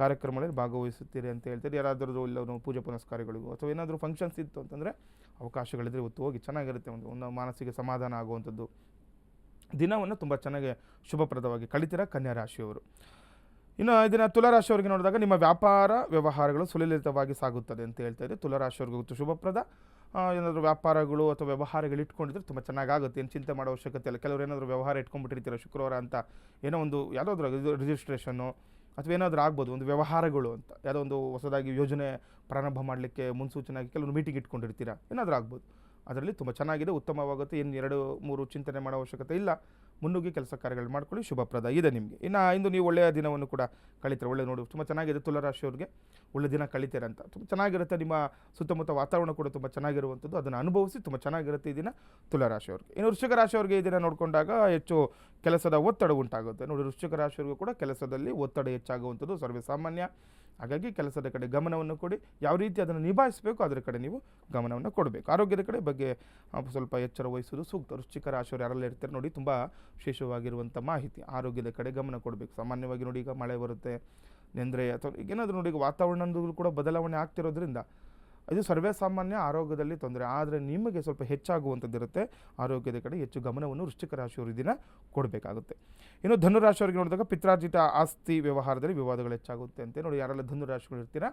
ಕಾರ್ಯಕ್ರಮಗಳಲ್ಲಿ ಭಾಗವಹಿಸುತ್ತೀರಿ ಅಂತ ಹೇಳ್ತೀರಿ. ಯಾರಾದರೂ ಇಲ್ಲ ಪೂಜೆ ಪುನಸ್ಕಾರಗಳಿಗೂ ಅಥವಾ ಏನಾದರೂ ಫಂಕ್ಷನ್ಸ್ ಇತ್ತು ಅಂತಂದರೆ ಅವಕಾಶಗಳಿದ್ರೆ ಇವತ್ತು ಹೋಗಿ ಚೆನ್ನಾಗಿರುತ್ತೆ. ಒಂದು ಮಾನಸಿಕ ಸಮಾಧಾನ ಆಗುವಂಥದ್ದು ದಿನವನ್ನು ತುಂಬ ಚೆನ್ನಾಗಿ ಶುಭಪ್ರದವಾಗಿ ಕಳಿತೀರ ಕನ್ಯಾ ರಾಶಿಯವರು. ಇನ್ನು ಇದನ್ನು ತುಲಾರಾಶಿಯವರಿಗೆ ನೋಡಿದಾಗ ನಿಮ್ಮ ವ್ಯಾಪಾರ ವ್ಯವಹಾರಗಳು ಸುಲಲಿತವಾಗಿ ಸಾಗುತ್ತದೆ ಅಂತ ಹೇಳ್ತಾ ಇದೆ. ತುಲಾರಾಶಿಯವರಿಗೆ ಗೊತ್ತು ಶುಭಪ್ರದ. ಏನಾದರೂ ವ್ಯಾಪಾರಗಳು ಅಥವಾ ವ್ಯವಹಾರಗಳು ಇಟ್ಕೊಂಡಿದ್ರೆ ತುಂಬ ಚೆನ್ನಾಗಾಗುತ್ತೆ, ಏನು ಚಿಂತೆ ಮಾಡೋ ಅವಶ್ಯಕತೆ ಇಲ್ಲ. ಕೆಲವರು ಏನಾದರೂ ವ್ಯವಹಾರ ಇಟ್ಕೊಂಡ್ಬಿಟ್ಟಿರ್ತೀರ ಶುಕ್ರವಾರ ಅಂತ, ಏನೋ ಒಂದು ಯಾವುದಾದ್ರೂ ರಿಜಿಸ್ಟ್ರೇಷನ್ನು ಅಥವಾ ಏನಾದರೂ ಆಗ್ಬೋದು, ಒಂದು ವ್ಯವಹಾರಗಳು ಅಂತ ಯಾವುದೋ ಒಂದು ಹೊಸದಾಗಿ ಯೋಜನೆ ಪ್ರಾರಂಭ ಮಾಡಲಿಕ್ಕೆ ಮುನ್ಸೂಚನೆಯಾಗಿ ಕೆಲವರು ಮೀಟಿಂಗ್ ಇಟ್ಕೊಂಡಿರ್ತೀರ, ಏನಾದರೂ ಆಗ್ಬೋದು. ಅದರಲ್ಲಿ ತುಂಬ ಚೆನ್ನಾಗಿದೆ, ಉತ್ತಮವಾಗುತ್ತೆ. ಏನು 2-3 ಚಿಂತನೆ ಮಾಡೋ ಅವಶ್ಯಕತೆ ಇಲ್ಲ. ಮುನ್ನುಗ್ಗಿ ಕೆಲಸ ಕಾರ್ಯಗಳು ಮಾಡ್ಕೊಳ್ಳಿ, ಶುಭಪ್ರದ ಇದೆ ನಿಮಗೆ. ಇನ್ನು ಇಂದು ನೀವು ಒಳ್ಳೆಯ ದಿನವನ್ನು ಕೂಡ ಕಳೀತಾರೆ. ಒಳ್ಳೆ ನೋಡಿ ತುಂಬ ಚೆನ್ನಾಗಿದೆ ತುಲಾರಾಶಿಯವ್ರಿಗೆ, ಒಳ್ಳೆ ದಿನ ಕಳೀತಾರೆ ಅಂತ ತುಂಬ ಚೆನ್ನಾಗಿರುತ್ತೆ. ನಿಮ್ಮ ಸುತ್ತಮುತ್ತ ವಾತಾವರಣ ಕೂಡ ತುಂಬ ಚೆನ್ನಾಗಿರುವಂಥದ್ದು, ಅದನ್ನು ಅನುಭವಿಸಿ ತುಂಬ ಚೆನ್ನಾಗಿರುತ್ತೆ ಈ ದಿನ ತುಲಾರಾಶಿಯವ್ರಿಗೆ. ಇನ್ನು ವೃಶ್ಚಿಕ ರಾಶಿಯವ್ರಿಗೆ ಈ ದಿನ ನೋಡಿಕೊಂಡಾಗ ಹೆಚ್ಚು ಕೆಲಸದ ಒತ್ತಡ ಉಂಟಾಗುತ್ತೆ ನೋಡಿ. ವೃಶ್ಚಿಕ ರಾಶಿಯವ್ರಿಗೂ ಕೂಡ ಕೆಲಸದಲ್ಲಿ ಒತ್ತಡ ಹೆಚ್ಚಾಗುವಂಥದ್ದು ಸರ್ವೇ ಸಾಮಾನ್ಯ. ಹಾಗಾಗಿ ಕೆಲಸದ ಕಡೆ ಗಮನವನ್ನು ಕೊಡಿ, ಯಾವ ರೀತಿ ಅದನ್ನು ನಿಭಾಯಿಸಬೇಕು ಅದರ ಕಡೆ ನೀವು ಗಮನವನ್ನು ಕೊಡಬೇಕು. ಆರೋಗ್ಯದ ಕಡೆ ಬಗ್ಗೆ ಸ್ವಲ್ಪ ಎಚ್ಚರ ವಹಿಸೋದು ಸೂಕ್ತ. ವೃಶ್ಚಿಕ ರಾಶಿಯವರು ಯಾರೆಲ್ಲ ಇರ್ತಾರೆ ನೋಡಿ, ತುಂಬ ವಿಶೇಷವಾಗಿರುವಂಥ ಮಾಹಿತಿ, ಆರೋಗ್ಯದ ಕಡೆ ಗಮನ ಕೊಡಬೇಕು. ಸಾಮಾನ್ಯವಾಗಿ ನೋಡಿ ಈಗ ಮಳೆ ಬರುತ್ತೆ, ನೆಂದರೆ ಅಥವಾ ಏನಾದರೂ ನೋಡಿ ಈಗ ವಾತಾವರಣದಲ್ಲೂ ಕೂಡ ಬದಲಾವಣೆ ಆಗ್ತಿರೋದ್ರಿಂದ ಇದು ಸರ್ವೇ ಸಾಮಾನ್ಯ, ಆರೋಗ್ಯದಲ್ಲಿ ತೊಂದರೆ. ಆದರೆ ನಿಮಗೆ ಸ್ವಲ್ಪ ಹೆಚ್ಚಾಗುವಂಥದ್ದು ಇರುತ್ತೆ, ಆರೋಗ್ಯದ ಕಡೆ ಹೆಚ್ಚು ಗಮನವನ್ನು ವೃಶ್ಚಿಕ ರಾಶಿಯವರು ದಿನ ಕೊಡಬೇಕಾಗುತ್ತೆ. ಇನ್ನು ಧನುರಾಶಿಯವರಿಗೆ ನೋಡಿದಾಗ ಪಿತ್ರಾರ್ಜಿತ ಆಸ್ತಿ ವ್ಯವಹಾರದಲ್ಲಿ ವಿವಾದಗಳು ಹೆಚ್ಚಾಗುತ್ತೆ ಅಂತೆ ನೋಡಿ. ಯಾರೆಲ್ಲ ಧನುರಾಶಿಗಳು ಇರ್ತೀರಾ,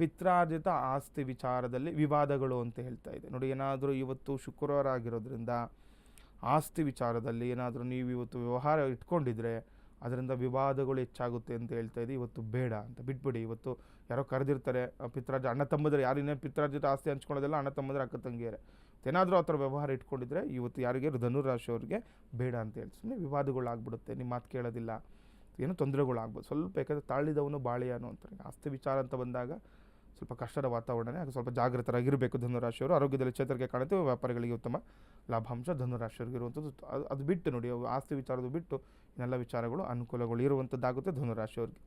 ಪಿತ್ರಾರ್ಜಿತ ಆಸ್ತಿ ವಿಚಾರದಲ್ಲಿ ವಿವಾದಗಳು ಅಂತ ಹೇಳ್ತಾ ಇದೆ ನೋಡಿ. ಏನಾದರೂ ಇವತ್ತು ಶುಕ್ರವಾರ ಆಗಿರೋದ್ರಿಂದ ಆಸ್ತಿ ವಿಚಾರದಲ್ಲಿ ಏನಾದರೂ ನೀವು ಇವತ್ತು ವ್ಯವಹಾರ ಇಟ್ಕೊಂಡಿದ್ರೆ ಅದರಿಂದ ವಿವಾದಗಳು ಹೆಚ್ಚಾಗುತ್ತೆ ಅಂತ ಹೇಳ್ತಾ ಇದೆ. ಇವತ್ತು ಬೇಡ ಅಂತ ಬಿಟ್ಬಿಡಿ. ಇವತ್ತು ಯಾರೋ ಕರೆದಿರ್ತಾರೆ ಪಿತ್ರಾರ್ಜ, ಅಣ್ಣ ತಮ್ಮಂದರೆ ಯಾರು ಇನ್ನೇನು ಪಿತ್ರಾರ್ಜಿತ ಆಸ್ತಿ ಹಂಚ್ಕೊಳ್ಳೋದೆಲ್ಲ ಅಣ್ಣ ತಮ್ಮಂದರೆ ಅಕ್ಕ ತಂಗಿಯರೇ, ಏನಾದರೂ ಆ ಥರ ವ್ಯವಹಾರ ಇಟ್ಕೊಂಡಿದ್ರೆ ಇವತ್ತು ಯಾರಿಗೆ ಧನುರಾಶಿಯವ್ರಿಗೆ ಬೇಡ ಅಂತ ಹೇಳಿ. ಸುಮ್ಮನೆ ವಿವಾದಗಳಾಗ್ಬಿಡುತ್ತೆ, ನಿಮ್ಮ ಮಾತು ಕೇಳೋದಿಲ್ಲ, ಏನೋ ತೊಂದರೆಗಳಾಗ್ಬೋದು ಸ್ವಲ್ಪ. ಯಾಕಂದರೆ ತಾಳಿದವನು ಬಾಳೆಯನು ಅಂತಾರೆ. ಆಸ್ತಿ ವಿಚಾರ ಅಂತ ಬಂದಾಗ ಸ್ವಲ್ಪ ಕಷ್ಟದ ವಾತಾವರಣನೇ, ಅದು ಸ್ವಲ್ಪ ಜಾಗೃತರಾಗಿರಬೇಕು ಧನುರಾಶಿಯವರು. ಆರೋಗ್ಯದಲ್ಲಿ ಚೇತರಿಕೆ ಕಾಣುತ್ತೆ, ವ್ಯಾಪಾರಿಗಳಿಗೆ ಉತ್ತಮ ಲಾಭಾಂಶ ಧನುರಾಶಿಯವ್ರಿಗೆ ಇರುವಂಥದ್ದು. ಅದು ಬಿಟ್ಟು ನೋಡಿ, ಆಸ್ತಿ ವಿಚಾರದ ಬಿಟ್ಟು ಇನ್ನೆಲ್ಲ ವಿಚಾರಗಳು ಅನುಕೂಲಗಳು ಇರುವಂಥದ್ದಾಗುತ್ತೆ ಧನುರಾಶಿಯವ್ರಿಗೆ.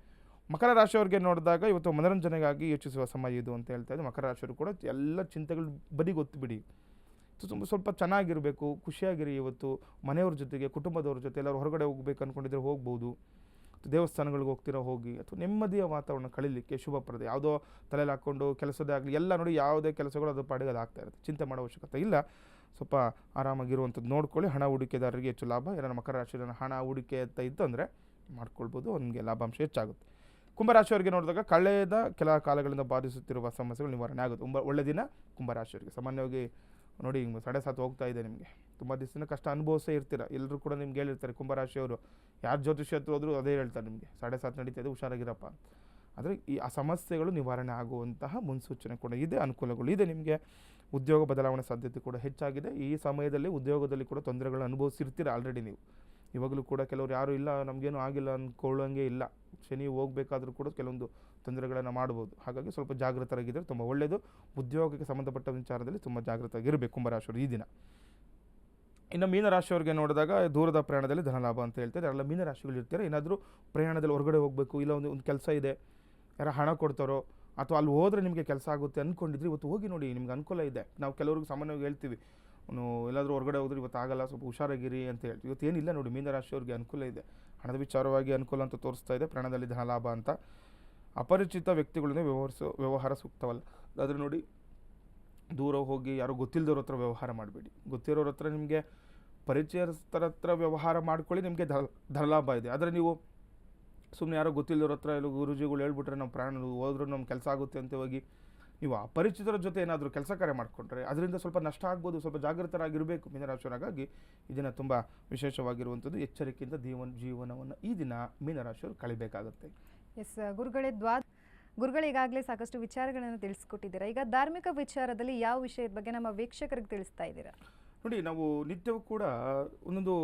ಮಕರ ರಾಶಿಯವ್ರಿಗೆ ನೋಡಿದಾಗ ಇವತ್ತು ಮನೋರಂಜನೆಗಾಗಿ ಯೋಚಿಸುವ ಸಮಯ ಇದು ಅಂತ ಹೇಳ್ತಾ ಇದೆ. ಮಕರ ರಾಶಿಯವರು ಕೂಡ ಎಲ್ಲ ಚಿಂತೆಗಳು ಬದಿಗೆ ಒತ್ತಿಬಿಡಿ, ಸ್ವಲ್ಪ ಚೆನ್ನಾಗಿರಬೇಕು, ಖುಷಿಯಾಗಿರಿ. ಇವತ್ತು ಮನೆಯವ್ರ ಜೊತೆಗೆ, ಕುಟುಂಬದವ್ರ ಜೊತೆ ಎಲ್ಲರೂ ಹೊರಗಡೆ ಹೋಗ್ಬೇಕು ಅಂದ್ಕೊಂಡಿದ್ರೆ ಹೋಗ್ಬೋದು, ದೇವಸ್ಥಾನಗಳಿಗೆ ಹೋಗ್ತಿರೋ ಹೋಗಿ, ಅಥವಾ ನೆಮ್ಮದಿಯ ವಾತಾವರಣ ಕಳೀಲಿಕ್ಕೆ ಶುಭಪ್ರದ. ಯಾವುದೋ ತಲೆಯಲ್ಲಿ ಹಾಕ್ಕೊಂಡು ಕೆಲಸದೇ ಆಗಲಿ ಎಲ್ಲ ನೋಡಿ, ಯಾವುದೇ ಕೆಲಸಗಳು ಅದು ಪಾಡಿಗೆ ಅದು ಆಗ್ತಾ ಇರುತ್ತೆ, ಚಿಂತೆ ಮಾಡೋ ಅವಶ್ಯಕತೆ ಇಲ್ಲ. ಸ್ವಲ್ಪ ಆರಾಮಾಗಿರುವಂಥದ್ದು ನೋಡ್ಕೊಳ್ಳಿ. ಹಣ ಹೂಡಿಕೆದಾರರಿಗೆ ಹೆಚ್ಚು ಲಾಭ. ಏನಾರ ಮಕರ ರಾಶಿಯ ಹಣ ಹೂಡಿಕೆ ಅಂತ ಇತ್ತು ಅಂದರೆ ಮಾಡ್ಕೊಳ್ಬೋದು, ನಿಮಗೆ ಲಾಭಾಂಶ ಹೆಚ್ಚಾಗುತ್ತೆ. ಕುಂಭರಾಶಿಯವರಿಗೆ ನೋಡಿದಾಗ ಕಳೆದ ಕೆಲ ಕಾಲಗಳಿಂದ ಬಾಧಿಸುತ್ತಿರುವ ಸಮಸ್ಯೆಗಳು ನಿವಾರಣೆ ಆಗುತ್ತೆ. ಒಳ್ಳೆ ದಿನ ಕುಂಭರಾಶಿಯವರಿಗೆ. ಸಾಮಾನ್ಯವಾಗಿ ನೋಡಿ, 7:30 ಹೋಗ್ತಾ ಇದೆ ನಿಮಗೆ. ತುಂಬ ದಿವಸದಿಂದ ಕಷ್ಟ ಅನುಭವಿಸೇ ಇರ್ತೀರ. ಎಲ್ಲರೂ ಕೂಡ ನಿಮ್ಗೆ ಹೇಳಿರ್ತಾರೆ ಕುಂಭರಾಶಿಯವರು, ಯಾರು ಜ್ಯೋತಿಷ್ಯ ಹತ್ರ ಹೋದರೂ ಅದೇ ಹೇಳ್ತಾರೆ ನಿಮಗೆ, 7:30 ನಡೀತಾ ಇದೆ, ಹುಷಾರಾಗಿರಪ್ಪ. ಆದರೆ ಆ ಸಮಸ್ಯೆಗಳು ನಿವಾರಣೆ ಆಗುವಂತಹ ಮುನ್ಸೂಚನೆ ಕೂಡ ಇದೆ, ಅನುಕೂಲಗಳು ಇದೆ ನಿಮಗೆ. ಉದ್ಯೋಗ ಬದಲಾವಣೆ ಸಾಧ್ಯತೆ ಕೂಡ ಹೆಚ್ಚಾಗಿದೆ. ಈ ಸಮಯದಲ್ಲಿ ಉದ್ಯೋಗದಲ್ಲಿ ಕೂಡ ತೊಂದರೆಗಳನ್ನು ಅನುಭವಿಸಿರ್ತೀರ ಆಲ್ರೆಡಿ ನೀವು. ಇವಾಗಲೂ ಕೂಡ ಕೆಲವರು ಯಾರೂ ಇಲ್ಲ, ನಮಗೇನು ಆಗಿಲ್ಲ ಅಂದ್ಕೊಳ್ಳೋಂಗೆ ಇಲ್ಲ. ಶನಿ ಹೋಗಬೇಕಾದ್ರೂ ಕೂಡ ಕೆಲವೊಂದು ತೊಂದರೆಗಳನ್ನು ಮಾಡ್ಬೋದು. ಹಾಗಾಗಿ ಸ್ವಲ್ಪ ಜಾಗೃತರಾಗಿದ್ದರೆ ತುಂಬ ಒಳ್ಳೆಯದು. ಉದ್ಯೋಗಕ್ಕೆ ಸಂಬಂಧಪಟ್ಟ ವಿಚಾರದಲ್ಲಿ ತುಂಬ ಜಾಗೃತರಾಗಿರಬೇಕು ಕುಂಭರಾಶಿಯವರು ಈ ದಿನ. ಇನ್ನು ಮೀನರಾಶಿಯವರಿಗೆ ನೋಡಿದಾಗ ದೂರದ ಪ್ರಯಾಣದಲ್ಲಿ ಧನಲಾಭ ಅಂತ ಹೇಳ್ತಾರೆ. ಯಾರೆಲ್ಲ ಮೀನರಾಶಿಗಳು ಇರ್ತಾರೆ, ಏನಾದರೂ ಪ್ರಯಾಣದಲ್ಲಿ ಹೊರಗಡೆ ಹೋಗಬೇಕು, ಇಲ್ಲ ಒಂದು ಕೆಲಸ ಇದೆ, ಯಾರು ಹಣ ಕೊಡ್ತಾರೋ ಅಥವಾ ಅಲ್ಲಿ ಹೋದರೆ ನಿಮಗೆ ಕೆಲಸ ಆಗುತ್ತೆ ಅಂದ್ಕೊಂಡಿದ್ರೆ ಇವತ್ತು ಹೋಗಿ ನೋಡಿ, ನಿಮ್ಗೆ ಅನುಕೂಲ ಇದೆ. ನಾವು ಕೆಲವ್ರಿಗೆ ಸಾಮಾನ್ಯವಾಗಿ ಹೇಳ್ತೀವಿ, ಎಲ್ಲಾದರೂ ಹೊರಗಡೆ ಹೋದ್ರೆ ಇವತ್ತು ಆಗಲ್ಲ, ಸ್ವಲ್ಪ ಹುಷಾರಾಗಿರಿ ಅಂತ ಹೇಳ್ತೀವಿ. ಇವತ್ತು ಏನಿಲ್ಲ ನೋಡಿ, ಮೀನರಾಶಿಯವ್ರಿಗೆ ಅನುಕೂಲ ಇದೆ, ಹಣದ ವಿಚಾರವಾಗಿ ಅನುಕೂಲ ಅಂತ ತೋರಿಸ್ತಾ ಇದೆ, ಪ್ರಯಾಣದಲ್ಲಿ ಧನಲಾಭ ಅಂತ. ಅಪರಿಚಿತ ವ್ಯಕ್ತಿಗಳಿಂದ ವ್ಯವಹಾರ ಸೂಕ್ತವಲ್ಲ. ಆದರೆ ನೋಡಿ, ದೂರ ಹೋಗಿ ಯಾರೋ ಗೊತ್ತಿಲ್ಲದವ್ರ ಹತ್ರ ವ್ಯವಹಾರ ಮಾಡಬೇಡಿ. ಗೊತ್ತಿರೋರ ಹತ್ರ, ನಿಮಗೆ ಪರಿಚಯಸ್ಥರ ಹತ್ರ ವ್ಯವಹಾರ ಮಾಡ್ಕೊಳ್ಳಿ, ನಿಮಗೆ ಧನಲಾಭ ಇದೆ. ಆದರೆ ನೀವು ಸುಮ್ಮನೆ ಯಾರೋ ಗೊತ್ತಿಲ್ಲದವ್ರ ಹತ್ರ ಎಲ್ಲ ಗುರುಜಿಗಳು ಹೇಳ್ಬಿಟ್ರೆ ನಮ್ಮ ಪ್ರಾಣ ಹೋದ್ರೂ ನಮ್ಮ ಕೆಲಸ ಆಗುತ್ತೆ ಅಂತ ಹೋಗಿ ನೀವು ಅಪರಿಚಿತರ ಜೊತೆ ಏನಾದರೂ ಕೆಲಸ ಕಾರ್ಯ ಮಾಡಿಕೊಂಡ್ರೆ ಅದರಿಂದ ಸ್ವಲ್ಪ ನಷ್ಟ ಆಗ್ಬೋದು. ಸ್ವಲ್ಪ ಜಾಗೃತರಾಗಿರಬೇಕು ಮೀನರಾಶಿಯವರು. ಹಾಗಾಗಿ ಈ ದಿನ ತುಂಬ ವಿಶೇಷವಾಗಿರುವಂಥದ್ದು. ಎಚ್ಚರಿಕೆಯಿಂದ ಜೀವನವನ್ನು ಈ ದಿನ ಮೀನರಾಶಿಯವರು ಕಳಿಬೇಕಾಗುತ್ತೆ. ಎಸ್ ಗುರುಗಳೀಗಾಗಲೇ ಸಾಕಷ್ಟು ವಿಚಾರಗಳನ್ನು ತಿಳಿಸ್ಕೊಟ್ಟಿದ್ದೀರಾ. ಈಗ ಧಾರ್ಮಿಕ ವಿಚಾರದಲ್ಲಿ ಯಾವ ವಿಷಯದ ಬಗ್ಗೆ ನಮ್ಮ ವೀಕ್ಷಕರಿಗೆ ತಿಳಿಸ್ತಾ ಇದ್ದೀರಾ? ನೋಡಿ, ನಾವು ನಿತ್ಯವೂ ಕೂಡ ಒಂದೊಂದು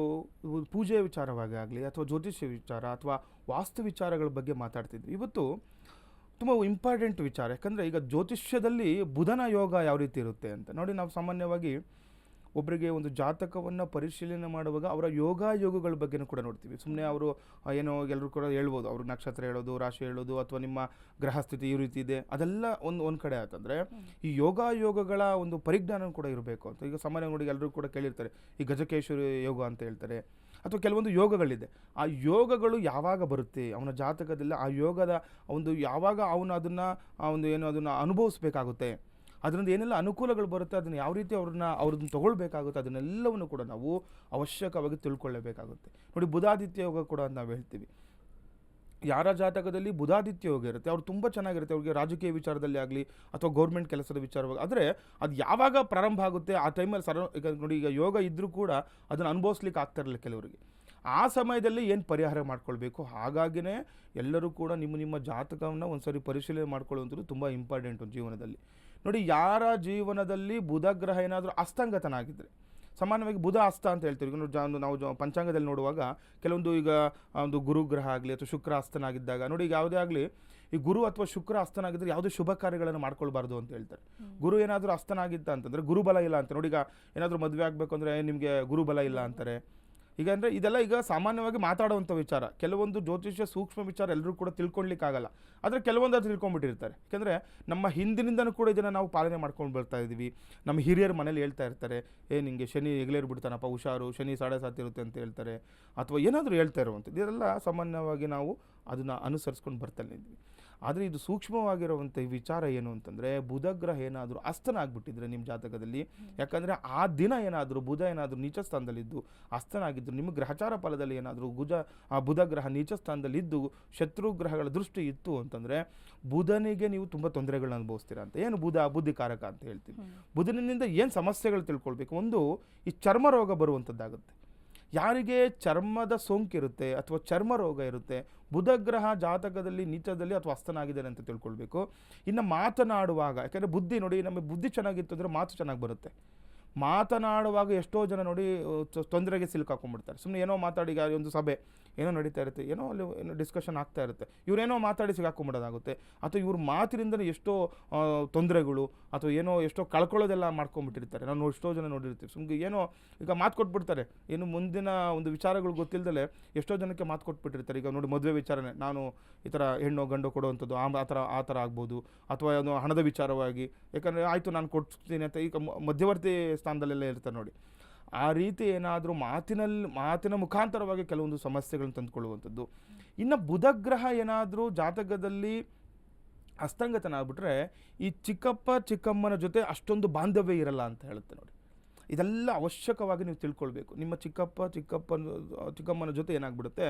ಪೂಜೆಯ ವಿಚಾರವಾಗಿ ಆಗಲಿ ಅಥವಾ ಜ್ಯೋತಿಷ್ಯ ವಿಚಾರ ಅಥವಾ ವಾಸ್ತು ವಿಚಾರಗಳ ಬಗ್ಗೆ ಮಾತಾಡ್ತಿದ್ವಿ. ಇವತ್ತು ತುಂಬ ಇಂಪಾರ್ಟೆಂಟ್ ವಿಚಾರ. ಯಾಕಂದರೆ ಈಗ ಜ್ಯೋತಿಷ್ಯದಲ್ಲಿ ಬುಧನ ಯೋಗ ಯಾವ ರೀತಿ ಇರುತ್ತೆ ಅಂತ ನೋಡಿ. ನಾವು ಸಾಮಾನ್ಯವಾಗಿ ಒಬ್ಬರಿಗೆ ಒಂದು ಜಾತಕವನ್ನು ಪರಿಶೀಲನೆ ಮಾಡುವಾಗ ಅವರ ಯೋಗಗಳ ಬಗ್ಗೆನೂ ಕೂಡ ನೋಡ್ತೀವಿ. ಸುಮ್ಮನೆ ಅವರು ಏನೋ ಎಲ್ಲರೂ ಕೂಡ ಹೇಳ್ಬೋದು, ಅವ್ರ ನಕ್ಷತ್ರ ಹೇಳೋದು, ರಾಶಿ ಹೇಳೋದು, ಅಥವಾ ನಿಮ್ಮ ಗ್ರಹ ಸ್ಥಿತಿ ಈ ರೀತಿ ಇದೆ, ಅದೆಲ್ಲ ಒಂದು ಕಡೆ ಆತಂದರೆ ಈ ಯೋಗಗಳ ಒಂದು ಪರಿಜ್ಞಾನ ಕೂಡ ಇರಬೇಕು ಅಂತ. ಈಗ ಸಾಮಾನ್ಯ ನೋಡಿ ಎಲ್ಲರೂ ಕೂಡ ಕೇಳಿರ್ತಾರೆ, ಈ ಗಜಕೇಶ್ವರಿ ಯೋಗ ಅಂತ ಹೇಳ್ತಾರೆ, ಅಥವಾ ಕೆಲವೊಂದು ಯೋಗಗಳಿದೆ. ಆ ಯೋಗಗಳು ಯಾವಾಗ ಬರುತ್ತೆ ಅವನ ಜಾತಕದಲ್ಲಿ, ಆ ಯೋಗದ ಒಂದು ಯಾವಾಗ ಅವನು ಅದನ್ನು ಅನುಭವಿಸ್ಬೇಕಾಗುತ್ತೆ, ಅದರಿಂದ ಏನೆಲ್ಲ ಅನುಕೂಲಗಳು ಬರುತ್ತೆ, ಅದನ್ನು ಯಾವ ರೀತಿ ಅವ್ರನ್ನ ತೊಗೊಳ್ಬೇಕಾಗುತ್ತೆ, ಅದನ್ನೆಲ್ಲವನ್ನು ಕೂಡ ನಾವು ಅವಶ್ಯಕವಾಗಿ ತಿಳ್ಕೊಳ್ಳೇಬೇಕಾಗುತ್ತೆ. ನೋಡಿ, ಬುಧಾದಿತ್ಯ ಯೋಗ ಕೂಡ ನಾವು ಹೇಳ್ತೀವಿ. ಯಾರ ಜಾತಕದಲ್ಲಿ ಬುಧಾದಿತ್ಯ ಯೋಗ ಇರುತ್ತೆ ಅವ್ರು ತುಂಬ ಚೆನ್ನಾಗಿರುತ್ತೆ. ಅವ್ರಿಗೆ ರಾಜಕೀಯ ವಿಚಾರದಲ್ಲಿ ಆಗಲಿ ಅಥವಾ ಗೌರ್ಮೆಂಟ್ ಕೆಲಸದ ವಿಚಾರವಾಗಿ, ಆದರೆ ಅದು ಯಾವಾಗ ಪ್ರಾರಂಭ ಆಗುತ್ತೆ ಆ ಟೈಮಲ್ಲಿ ಈಗ ನೋಡಿ, ಈಗ ಯೋಗ ಇದ್ದರೂ ಕೂಡ ಅದನ್ನು ಅನುಭವಿಸ್ಲಿಕ್ಕೆ ಆಗ್ತಾ ಇರಲಿಲ್ಲ ಕೆಲವರಿಗೆ. ಆ ಸಮಯದಲ್ಲಿ ಏನು ಪರಿಹಾರ ಮಾಡ್ಕೊಳ್ಬೇಕು. ಹಾಗಾಗಿಯೇ ಎಲ್ಲರೂ ಕೂಡ ನಿಮ್ಮ ಜಾತಕವನ್ನು ಒಂದ್ಸರಿ ಪರಿಶೀಲನೆ ಮಾಡ್ಕೊಳ್ಳುವಂಥದ್ದು ತುಂಬ ಇಂಪಾರ್ಟೆಂಟು ಜೀವನದಲ್ಲಿ. ನೋಡಿ, ಯಾರ ಜೀವನದಲ್ಲಿ ಬುಧ ಗ್ರಹ ಏನಾದರೂ ಅಸ್ತಂಗತನಾಗಿದ್ದರೆ, ಸಾಮಾನ್ಯವಾಗಿ ಬುಧ ಅಸ್ತ ಅಂತ ಹೇಳ್ತೀವಿ. ಈಗ ನಾವು ಪಂಚಾಂಗದಲ್ಲಿ ನೋಡುವಾಗ ಕೆಲವೊಂದು ಈಗ ಒಂದು ಗುರುಗ್ರಹ ಆಗಲಿ ಅಥವಾ ಶುಕ್ರ ಅಸ್ತನಾಗಿದ್ದಾಗ ನೋಡಿ, ಈಗ ಯಾವುದೇ ಆಗಲಿ ಈ ಗುರು ಅಥವಾ ಶುಕ್ರ ಅಸ್ತನಾಗಿದ್ದರೆ ಯಾವುದೇ ಶುಭ ಕಾರ್ಯಗಳನ್ನು ಮಾಡ್ಕೊಳ್ಬಾರ್ದು ಅಂತ ಹೇಳ್ತಾರೆ. ಗುರು ಏನಾದರೂ ಅಸ್ತನಾಗಿದ್ದ ಅಂತಂದರೆ ಗುರುಬಲ ಇಲ್ಲ ಅಂತ ನೋಡಿ. ಈಗ ಏನಾದರೂ ಮದುವೆ ಆಗಬೇಕು ಅಂದರೆ ನಿಮಗೆ ಗುರುಬಲ ಇಲ್ಲ ಅಂತಾರೆ. ಈಗ ಅಂದರೆ ಇದೆಲ್ಲ ಈಗ ಸಾಮಾನ್ಯವಾಗಿ ಮಾತಾಡುವಂಥ ವಿಚಾರ. ಕೆಲವೊಂದು ಜ್ಯೋತಿಷ್ಯ ಸೂಕ್ಷ್ಮ ವಿಚಾರ ಎಲ್ಲರೂ ಕೂಡ ತಿಳ್ಕೊಳ್ಲಿಕ್ಕಾಗಲ್ಲ, ಆದರೆ ಕೆಲವೊಂದು ಅದು ತಿಳ್ಕೊಂಡ್ಬಿಟ್ಟಿರ್ತಾರೆ. ಯಾಕೆಂದರೆ ನಮ್ಮ ಹಿಂದಿನಿಂದನೂ ಕೂಡ ಇದನ್ನು ನಾವು ಪಾಲನೆ ಮಾಡ್ಕೊಂಡು ಬರ್ತಾ ಇದ್ದೀವಿ. ನಮ್ಮ ಹಿರಿಯರು ಮನೇಲಿ ಹೇಳ್ತಾ ಇರ್ತಾರೆ, ನಿಮಗೆ ಶನಿ ಎಗಲೇರ್ಬಿಡ್ತಾನಪ್ಪ, ಹುಷಾರು, ಶನಿ 7.5 ಇರುತ್ತೆ ಅಂತ ಹೇಳ್ತಾರೆ, ಅಥವಾ ಏನಾದರೂ ಹೇಳ್ತಾ ಇರುವಂಥದ್ದು. ಇದೆಲ್ಲ ಸಾಮಾನ್ಯವಾಗಿ ನಾವು ಅದನ್ನು ಅನುಸರಿಸ್ಕೊಂಡು ಬರ್ತಾನೆ ಇದ್ವಿ. ಆದರೆ ಇದು ಸೂಕ್ಷ್ಮವಾಗಿರುವಂಥ ವಿಚಾರ ಏನು ಅಂತಂದರೆ, ಬುಧ ಗ್ರಹ ಏನಾದರೂ ಅಸ್ತನಾಗ್ಬಿಟ್ಟಿದ್ರೆ ನಿಮ್ಮ ಜಾತಕದಲ್ಲಿ, ಯಾಕಂದರೆ ಆ ದಿನ ಏನಾದರೂ ಬುಧ ಏನಾದರೂ ನೀಚ ಸ್ಥಾನದಲ್ಲಿದ್ದು ಅಸ್ತನಾಗಿದ್ದು ನಿಮ್ಮ ಗ್ರಹಚಾರ ಫಲದಲ್ಲಿ ಏನಾದರೂ ಬುಧ ಗ್ರಹ ನೀಚ ಸ್ಥಾನದಲ್ಲಿದ್ದು ಶತ್ರು ಗ್ರಹಗಳ ದೃಷ್ಟಿ ಇತ್ತು ಅಂತಂದರೆ ಬುಧನಿಗೆ ನೀವು ತುಂಬ ತೊಂದರೆಗಳನ್ನ ಅನುಭವಿಸ್ತೀರಾ ಅಂತ. ಏನು ಬುದ್ಧಿಕಾರಕ ಅಂತ ಹೇಳ್ತೀವಿ. ಬುಧನಿಂದ ಏನು ಸಮಸ್ಯೆಗಳು ತಿಳ್ಕೊಳ್ಬೇಕು. ಒಂದು, ಈ ಚರ್ಮ ರೋಗ ಬರುವಂಥದ್ದಾಗುತ್ತೆ. ಯಾರಿಗೆ ಚರ್ಮದ ಸೋಂಕಿರುತ್ತೆ ಅಥವಾ ಚರ್ಮ ರೋಗ ಇರುತ್ತೆ, ಬುಧ ಗ್ರಹ ಜಾತಕದಲ್ಲಿ ನೀಚದಲ್ಲಿ ಅಥವಾ ಅಸ್ತನಾಗಿದ್ದಾರೆ ಅಂತ ತಿಳ್ಕೊಳ್ಬೇಕು. ಇನ್ನು ಮಾತನಾಡುವಾಗ, ಯಾಕಂದರೆ ಬುದ್ಧಿ ನೋಡಿ, ನಮಗೆ ಬುದ್ಧಿ ಚೆನ್ನಾಗಿತ್ತು ಅಂದರೆ ಮಾತು ಚೆನ್ನಾಗಿ ಬರುತ್ತೆ. ಮಾತನಾಡುವಾಗ ಎಷ್ಟೋ ಜನ ನೋಡಿ ತೊಂದರೆಗೆ ಸಿಲುಕಾಕೊಂಡ್ಬಿಡ್ತಾರೆ. ಸುಮ್ಮನೆ ಏನೋ ಮಾತಾಡಿ, ಈಗ ಒಂದು ಸಭೆ ಏನೋ ನಡೀತಾ ಇರುತ್ತೆ, ಏನೋ ಅಲ್ಲಿ ಏನೋ ಡಿಸ್ಕಷನ್ ಆಗ್ತಾ ಇರುತ್ತೆ, ಇವರೇನೋ ಮಾತಾಡಿ ಸಿಗಾಕೊಂಡ್ಬಿಡೋದಾಗುತ್ತೆ. ಅಥವಾ ಇವ್ರ ಮಾತಿನಿಂದಲೇ ಎಷ್ಟೋ ತೊಂದರೆಗಳು ಅಥವಾ ಎಷ್ಟೋ ಕಳ್ಕೊಳ್ಳೋದೆಲ್ಲ ಮಾಡ್ಕೊಂಡ್ಬಿಟ್ಟಿರ್ತಾರೆ. ನಾವು ಎಷ್ಟೋ ಜನ ನೋಡಿರ್ತೀವಿ. ಸುಮ್ಮನೆ ಏನೋ ಈಗ ಮಾತು ಕೊಟ್ಬಿಡ್ತಾರೆ, ಏನು ಮುಂದಿನ ಒಂದು ವಿಚಾರಗಳು ಗೊತ್ತಿಲ್ಲದಲೇ ಎಷ್ಟೋ ಜನಕ್ಕೆ ಮಾತು ಕೊಟ್ಬಿಟ್ಟಿರ್ತಾರೆ. ಈಗ ನೋಡಿ, ಮದುವೆ ವಿಚಾರನೇ, ನಾನು ಈ ಥರ ಹೆಣ್ಣು ಗಂಡು ಕೊಡುವಂಥದ್ದು ಆ ಥರ ಆಗ್ಬೋದು. ಅಥವಾ ಏನೋ ಹಣದ ವಿಚಾರವಾಗಿ, ಯಾಕಂದರೆ ಆಯಿತು ನಾನು ಕೊಡ್ತೀನಿ ಅಂತ ಈಗ ಮಧ್ಯವರ್ತಿ ಸ್ಥಾನದಲ್ಲೆಲ್ಲ ಇರ್ತಾರೆ ನೋಡಿ. ಆ ರೀತಿ ಏನಾದರೂ ಮಾತಿನ ಮುಖಾಂತರವಾಗಿ ಕೆಲವೊಂದು ಸಮಸ್ಯೆಗಳನ್ನು ತಂದುಕೊಳ್ಳುವಂಥದ್ದು. ಇನ್ನು ಬುಧ ಗ್ರಹ ಏನಾದರೂ ಜಾತಕದಲ್ಲಿ ಅಸ್ತಂಗತನಾಗ್ಬಿಟ್ರೆ ಈ ಚಿಕ್ಕಮ್ಮನ ಜೊತೆ ಅಷ್ಟೊಂದು ಬಾಂಧವ್ಯ ಇರಲ್ಲ ಅಂತ ಹೇಳುತ್ತೆ ನೋಡಿ. ಇದೆಲ್ಲ ಅವಶ್ಯಕವಾಗಿ ನೀವು ತಿಳ್ಕೊಳ್ಬೇಕು. ನಿಮ್ಮ ಚಿಕ್ಕಮ್ಮನ ಜೊತೆ ಏನಾಗ್ಬಿಡುತ್ತೆ,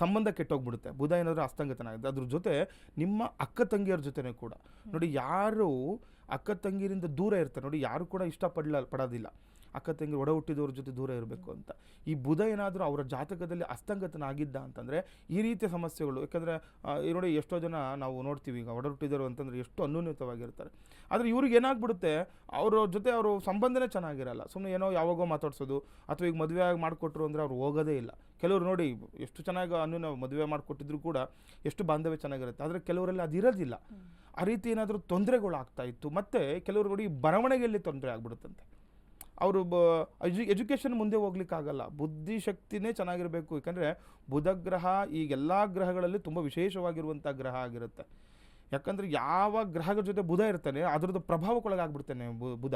ಸಂಬಂಧ ಕೆಟ್ಟೋಗ್ಬಿಡುತ್ತೆ. ಬುಧ ಏನಾದರೂ ಅಸ್ತಂಗತನಾಗುತ್ತೆ, ಅದ್ರ ಜೊತೆ ನಿಮ್ಮ ಅಕ್ಕ ತಂಗಿಯರ ಜೊತೆನೂ ಕೂಡ ನೋಡಿ. ಯಾರು ಅಕ್ಕ ತಂಗಿಯರಿಂದ ದೂರ ಇರ್ತಾರೆ ನೋಡಿ, ಯಾರು ಕೂಡ ಪಡೋದಿಲ್ಲ ಅಕ್ಕ ತಂಗಿ ಒಡ ಹುಟ್ಟಿದವ್ರ ಜೊತೆ ದೂರ ಇರಬೇಕು ಅಂತ. ಈ ಬುಧ ಏನಾದರೂ ಅವರ ಜಾತಕದಲ್ಲಿ ಅಸ್ತಂಗತನಾಗಿದ್ದ ಅಂತಂದರೆ ಈ ರೀತಿಯ ಸಮಸ್ಯೆಗಳು. ಯಾಕಂದರೆ ನೋಡಿ, ಎಷ್ಟೋ ಜನ ನಾವು ನೋಡ್ತೀವಿ, ಈಗ ಒಡ ಹುಟ್ಟಿದವರು ಅಂತಂದರೆ ಎಷ್ಟು ಅನ್ಯೋನ್ಯತವಾಗಿರ್ತಾರೆ. ಆದರೆ ಇವ್ರಿಗೆ ಏನಾಗ್ಬಿಡುತ್ತೆ, ಅವರ ಜೊತೆ ಅವರು ಸಂಬಂಧನೇ ಚೆನ್ನಾಗಿರಲ್ಲ. ಸುಮ್ಮನೆ ಏನೋ ಯಾವಾಗೋ ಮಾತಾಡ್ಸೋದು, ಅಥವಾ ಈಗ ಮದುವೆ ಆಗಿ ಮಾಡಿಕೊಟ್ರು ಅಂದರೆ ಅವ್ರು ಹೋಗೋದೇ ಇಲ್ಲ. ಕೆಲವರು ನೋಡಿ ಎಷ್ಟು ಚೆನ್ನಾಗಿ ಮದುವೆ ಮಾಡಿಕೊಟ್ಟಿದ್ರು ಕೂಡ ಎಷ್ಟು ಬಾಂಧವ್ಯ ಚೆನ್ನಾಗಿರುತ್ತೆ, ಆದರೆ ಕೆಲವರಲ್ಲಿ ಅದು ಇರೋದಿಲ್ಲ. ಆ ರೀತಿ ಏನಾದರೂ ತೊಂದರೆಗಳು ಆಗ್ತಾ ಇತ್ತು. ಮತ್ತು ಕೆಲವರು ನೋಡಿ ಬರವಣಿಗೆಯಲ್ಲಿ ತೊಂದರೆ ಆಗ್ಬಿಡುತ್ತಂತೆ. ಅವರು ಎಜುಕೇಷನ್ ಮುಂದೆ ಹೋಗ್ಲಿಕ್ಕಾಗಲ್ಲ. ಬುದ್ಧಿಶಕ್ತಿನೇ ಚೆನ್ನಾಗಿರಬೇಕು. ಯಾಕಂದರೆ ಬುಧ ಗ್ರಹ ಈಗೆಲ್ಲ ಗ್ರಹಗಳಲ್ಲಿ ತುಂಬ ವಿಶೇಷವಾಗಿರುವಂಥ ಗ್ರಹ ಆಗಿರುತ್ತೆ. ಯಾಕಂದರೆ ಯಾವ ಗ್ರಹಗಳ ಜೊತೆ ಬುಧ ಇರ್ತಾನೆ ಅದರದ್ದು ಪ್ರಭಾವಕ್ಕೊಳಗಾಗ್ಬಿಡ್ತಾನೆ ಬುಧ.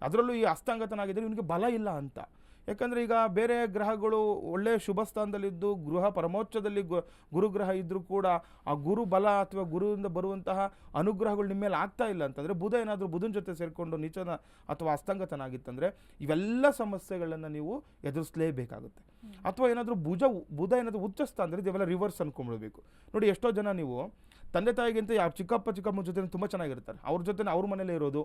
ಅದರಲ್ಲೂ ಈ ಅಸ್ತಂಗತನಾಗಿದ್ದರೆ ಇವನಿಗೆ ಬಲ ಇಲ್ಲ ಅಂತ. ಯಾಕಂದರೆ ಈಗ ಬೇರೆ ಗ್ರಹಗಳು ಒಳ್ಳೆಯ ಶುಭ ಸ್ಥಾನದಲ್ಲಿದ್ದು ಗೃಹ ಪರಮೋಚ್ಚದಲ್ಲಿ ಗುರುಗ್ರಹ ಇದ್ದರೂ ಕೂಡ ಆ ಗುರು ಬಲ ಅಥವಾ ಗುರುವಿಂದ ಬರುವಂತಹ ಅನುಗ್ರಹಗಳು ನಿಮ್ಮ ಮೇಲೆ ಆಗ್ತಾ ಇಲ್ಲ ಅಂತಂದರೆ, ಬುಧ ಏನಾದರೂ ಬುಧನ ಜೊತೆ ಸೇರಿಕೊಂಡು ನೀಚನ ಅಥವಾ ಅಸ್ತಂಗತನಾಗಿತ್ತಂದರೆ ಇವೆಲ್ಲ ಸಮಸ್ಯೆಗಳನ್ನು ನೀವು ಎದುರಿಸಲೇಬೇಕಾಗುತ್ತೆ. ಅಥವಾ ಏನಾದರೂ ಬುಧ ಏನಾದರೂ ಉಚ್ಚ ಸ್ಥಾನದಲ್ಲಿ ಇವೆಲ್ಲ ರಿವರ್ಸ್ ಅಂದ್ಕೊಂಡ್ಬಿಡ್ಬೇಕು ನೋಡಿ. ಎಷ್ಟೋ ಜನ ನೀವು ತಂದೆ ತಾಯಿಗಿಂತ ಯಾವ ಚಿಕ್ಕಮ್ಮ ಜೊತೆ ತುಂಬ ಚೆನ್ನಾಗಿರ್ತಾರೆ, ಅವ್ರ ಜೊತೆ ಅವ್ರ ಮನೇಲೇ ಇರೋದು.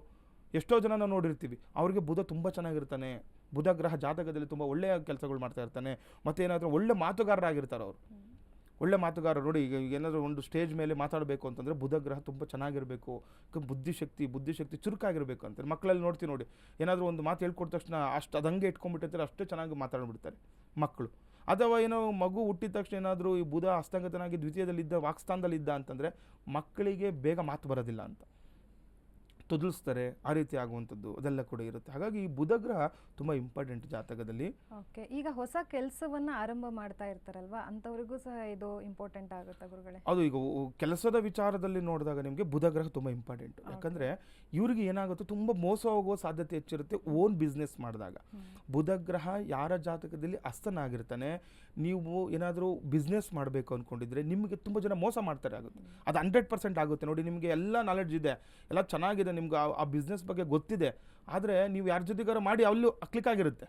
ಎಷ್ಟೋ ಜನ ನಾವು ನೋಡಿರ್ತೀವಿ, ಅವರಿಗೆ ಬುಧ ತುಂಬ ಚೆನ್ನಾಗಿರ್ತಾನೆ, ಬುಧ ಗ್ರಹ ಜಾತಕದಲ್ಲಿ ತುಂಬ ಒಳ್ಳೆಯ ಕೆಲಸಗಳು ಮಾಡ್ತಾ ಇರ್ತಾನೆ. ಮತ್ತು ಏನಾದರೂ ಒಳ್ಳೆ ಮಾತುಗಾರರಾಗಿರ್ತಾರೆ ಅವರು. ಒಳ್ಳೆ ಮಾತುಗಾರರು ನೋಡಿ, ಈಗ ಏನಾದರೂ ಒಂದು ಸ್ಟೇಜ್ ಮೇಲೆ ಮಾತಾಡಬೇಕು ಅಂತಂದರೆ ಬುಧ ಗ್ರಹ ತುಂಬ ಚೆನ್ನಾಗಿರಬೇಕು. ಬುದ್ಧಿಶಕ್ತಿ ಚುರುಕಾಗಿರಬೇಕು ಅಂತಾರೆ. ಮಕ್ಕಳಲ್ಲಿ ನೋಡ್ತೀವಿ ನೋಡಿ, ಏನಾದರೂ ಒಂದು ಮಾತು ಹೇಳ್ಕೊಟ್ಟ ತಕ್ಷಣ ಅದು ಹಂಗೆ ಇಟ್ಕೊಂಡ್ಬಿಟ್ಟಿರ್ತಾರೆ, ಅಷ್ಟೇ ಚೆನ್ನಾಗಿ ಮಾತಾಡ್ಬಿಡ್ತಾರೆ ಮಕ್ಕಳು. ಅಥವಾ ಏನೋ ಮಗು ಹುಟ್ಟಿದ ತಕ್ಷಣ ಏನಾದರೂ ಈ ಬುಧ ಅಸ್ತಂಗತನಾಗಿ ದ್ವಿತೀಯದಲ್ಲಿದ್ದ ವಾಕ್ಸ್ಥಾನದಲ್ಲಿದ್ದ ಅಂತಂದರೆ ಮಕ್ಕಳಿಗೆ ಬೇಗ ಮಾತು ಬರೋದಿಲ್ಲ ಅಂತ ತೊದಲಿಸ್ತಾರೆ. ಆ ರೀತಿ ಆಗುವಂಥದ್ದು ಅದೆಲ್ಲ ಕೂಡ ಇರುತ್ತೆ. ಹಾಗಾಗಿ ಈ ಬುಧ ಗ್ರಹ ತುಂಬ ಇಂಪಾರ್ಟೆಂಟ್ ಜಾತಕದಲ್ಲಿ. ಓಕೆ, ಈಗ ಹೊಸ ಕೆಲಸವನ್ನ ಆರಂಭ ಮಾಡ್ತಾ ಇರ್ತಾರಲ್ವಾ, ಅಂಥವ್ರಿಗೂ ಸಹ ಇದು ಇಂಪಾರ್ಟೆಂಟ್ ಆಗುತ್ತೆ ಗುರುಗಳೇ? ಅದು ಈಗ ಕೆಲಸದ ವಿಚಾರದಲ್ಲಿ ನೋಡಿದಾಗ ನಿಮಗೆ ಬುಧ ಗ್ರಹ ತುಂಬ ಇಂಪಾರ್ಟೆಂಟ್. ಯಾಕಂದರೆ ಇವ್ರಿಗೆ ಏನಾಗುತ್ತೆ, ತುಂಬ ಮೋಸ ಹೋಗುವ ಸಾಧ್ಯತೆ ಹೆಚ್ಚಿರುತ್ತೆ ಓನ್ ಬಿಸ್ನೆಸ್ ಮಾಡಿದಾಗ. ಬುಧ ಗ್ರಹ ಯಾರ ಜಾತಕದಲ್ಲಿ ಅಸ್ತನಾಗಿರ್ತಾನೆ, ನೀವು ಏನಾದರೂ ಬಿಸ್ನೆಸ್ ಮಾಡಬೇಕು ಅಂದ್ಕೊಂಡಿದ್ರೆ ನಿಮಗೆ ತುಂಬ ಜನ ಮೋಸ ಮಾಡ್ತಾರೆ ಆಗುತ್ತೆ. ಅದು 100% ಆಗುತ್ತೆ ನೋಡಿ. ನಿಮಗೆ ಎಲ್ಲ ನಾಲೆಡ್ಜ್ ಇದೆ, ಎಲ್ಲ ಚೆನ್ನಾಗಿದೆ, ನಿಮ್ಗೆ ಆ ಬಿಸ್ನೆಸ್ ಬಗ್ಗೆ ಗೊತ್ತಿದೆ, ಆದರೆ ನೀವು ಯಾರ ಜೊತೆಗಾರ ಮಾಡಿ ಅಲ್ಲೂ ಕ್ಲಿಕ್ ಆಗಿರುತ್ತೆ.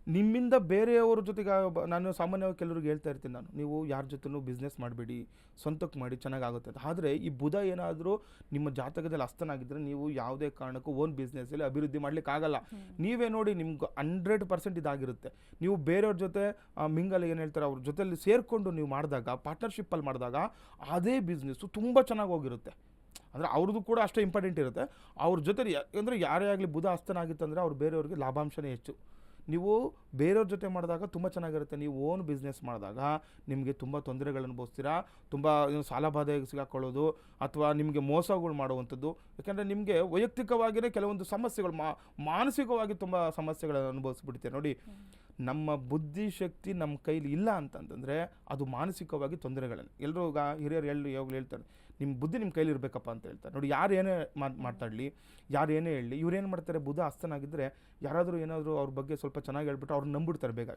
ನಿಮ್ಮಿಂದ ಬೇರೆಯವ್ರ ಜೊತೆಗೆ ನಾನು ಸಾಮಾನ್ಯವಾಗಿ ಕೆಲವ್ರಿಗೆ ಹೇಳ್ತಾ ಇರ್ತೀನಿ, ನೀವು ಯಾರ ಜೊತೆನೂ ಬಿಸ್ನೆಸ್ ಮಾಡಬೇಡಿ, ಸ್ವಂತಕ್ಕೆ ಮಾಡಿ ಚೆನ್ನಾಗಾಗುತ್ತೆ ಅಂತ. ಆದರೆ ಈ ಬುಧ ಏನಾದರೂ ನಿಮ್ಮ ಜಾತಕದಲ್ಲಿ ಅಸ್ತನಾಗಿದ್ದರೆ ನೀವು ಯಾವುದೇ ಕಾರಣಕ್ಕೂ ಓನ್ ಬಿಸ್ನೆಸ್ಸಲ್ಲಿ ಅಭಿವೃದ್ಧಿ ಮಾಡಲಿಕ್ಕಾಗಲ್ಲ. ನೀವೇ ನೋಡಿ, ನಿಮ್ಗೆ 100% ಇದಾಗಿರುತ್ತೆ. ನೀವು ಬೇರೆಯವ್ರ ಜೊತೆ ಮಿಂಗಲ್ಲಿ ಏನು ಹೇಳ್ತಾರೆ ಅವ್ರ ಜೊತೆಯಲ್ಲಿ ಸೇರಿಕೊಂಡು ನೀವು ಮಾಡಿದಾಗ, ಪಾರ್ಟ್ನರ್ಶಿಪ್ಪಲ್ಲಿ ಮಾಡಿದಾಗ ಅದೇ ಬಿಸ್ನೆಸ್ಸು ತುಂಬ ಚೆನ್ನಾಗಿ ಹೋಗಿರುತ್ತೆ. ಅಂದರೆ ಅವ್ರದ್ದು ಕೂಡ ಅಷ್ಟೇ ಇಂಪಾರ್ಟೆಂಟ್ ಇರುತ್ತೆ. ಅವ್ರ ಜೊತೆ ಅಂದರೆ ಯಾರೇ ಆಗಲಿ ಬುಧ ಅಸ್ತನಾಗಿತ್ತಂದರೆ ಅವ್ರು ಬೇರೆಯವ್ರಿಗೆ ಲಾಭಾಂಶನೇ ಹೆಚ್ಚು. ನೀವು ಬೇರೆಯವ್ರ ಜೊತೆ ಮಾಡಿದಾಗ ತುಂಬ ಚೆನ್ನಾಗಿರುತ್ತೆ. ನೀವು ಓನ್ ಬಿಸ್ನೆಸ್ ಮಾಡಿದಾಗ ನಿಮಗೆ ತುಂಬ ತೊಂದರೆಗಳು ಅನುಭವಿಸ್ತೀರಾ. ತುಂಬ ಸಾಲ ಬಾಧೆಗೆ ಸಿಗಾಕೊಳ್ಳೋದು ಅಥವಾ ನಿಮಗೆ ಮೋಸಗಳು ಮಾಡುವಂಥದ್ದು. ಯಾಕೆಂದರೆ ನಿಮಗೆ ವೈಯಕ್ತಿಕವಾಗಿಯೇ ಕೆಲವೊಂದು ಸಮಸ್ಯೆಗಳು ಮಾನಸಿಕವಾಗಿ ತುಂಬ ಸಮಸ್ಯೆಗಳನ್ನು ಅನುಭವಿಸ್ಬಿಡ್ತೀರ. ನೋಡಿ, ನಮ್ಮ ಬುದ್ಧಿಶಕ್ತಿ ನಮ್ಮ ಕೈಲಿ ಇಲ್ಲ ಅಂತಂತಂದರೆ ಅದು ಮಾನಸಿಕವಾಗಿ ತೊಂದರೆಗಳನ್ನು ಎಲ್ಲರೂ ಹಿರಿಯರು ಯಾವಾಗಲೂ ಹೇಳ್ತಾರೆ, ನಿಮ್ಮ ಬುದ್ಧಿ ನಿಮ್ಮ ಕೈಲಿ ಇರಬೇಕಪ್ಪ ಅಂತ ಹೇಳ್ತಾರೆ. ನೋಡಿ, ಯಾರು ಏನೇ ಮಾತಾಡಲಿ, ಯಾರು ಏನೇ ಹೇಳಲಿ, ಇವ್ರು ಏನು ಮಾಡ್ತಾರೆ, ಬುಧ ಅಸ್ತನಾಗಿದ್ದರೆ ಯಾರಾದರೂ ಏನಾದರೂ ಅವ್ರ ಬಗ್ಗೆ ಸ್ವಲ್ಪ ಚೆನ್ನಾಗಿ ಹೇಳ್ಬಿಟ್ಟು ಅವ್ರನ್ನ ನಂಬಿಡ್ತಾರೆ ಬೇಗ.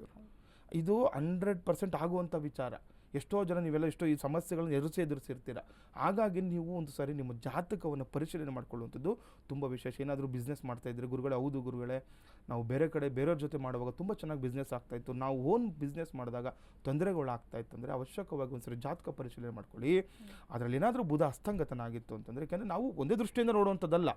ಇದು 100% ಆಗುವಂಥ ವಿಚಾರ. ಎಷ್ಟೋ ಜನ ನೀವೆಲ್ಲ ಈ ಸಮಸ್ಯೆಗಳನ್ನು ಎದುರಿಸಿರ್ತೀರ. ಹಾಗಾಗಿ ನೀವು ಒಂದು ಸಾರಿ ನಿಮ್ಮ ಜಾತಕವನ್ನು ಪರಿಶೀಲನೆ ಮಾಡ್ಕೊಳ್ಳುವಂಥದ್ದು ತುಂಬ ವಿಶೇಷ. ಏನಾದರೂ ಬಿಸ್ನೆಸ್ ಮಾಡ್ತಾಯಿದ್ರೆ ಗುರುಗಳೇ, ಹೌದು ಗುರುಗಳೇ, ನಾವು ಬೇರೆ ಕಡೆ ಬೇರೆಯವ್ರ ಜೊತೆ ಮಾಡುವಾಗ ತುಂಬ ಚೆನ್ನಾಗಿ ಬಿಸ್ನೆಸ್ ಆಗ್ತಾಯಿತ್ತು, ನಾವು ಓನ್ ಬಿಸ್ನೆಸ್ ಮಾಡಿದಾಗ ತೊಂದರೆಗಳು ಆಗ್ತಾಯಿತ್ತು ಅಂದರೆ ಅವಶ್ಯಕವಾಗಿ ಒಂದು ಸರಿ ಜಾತಕ ಪರಿಶೀಲನೆ ಮಾಡ್ಕೊಳ್ಳಿ. ಅದರಲ್ಲಿ ಏನಾದರೂ ಬುಧ ಅಸ್ತಂಗತನಾಗಿತ್ತು ಅಂತಂದರೆ, ಯಾಕೆಂದರೆ ನಾವು ಒಂದೇ ದೃಷ್ಟಿಯಿಂದ ನೋಡುವಂಥದ್ದಲ್ಲ,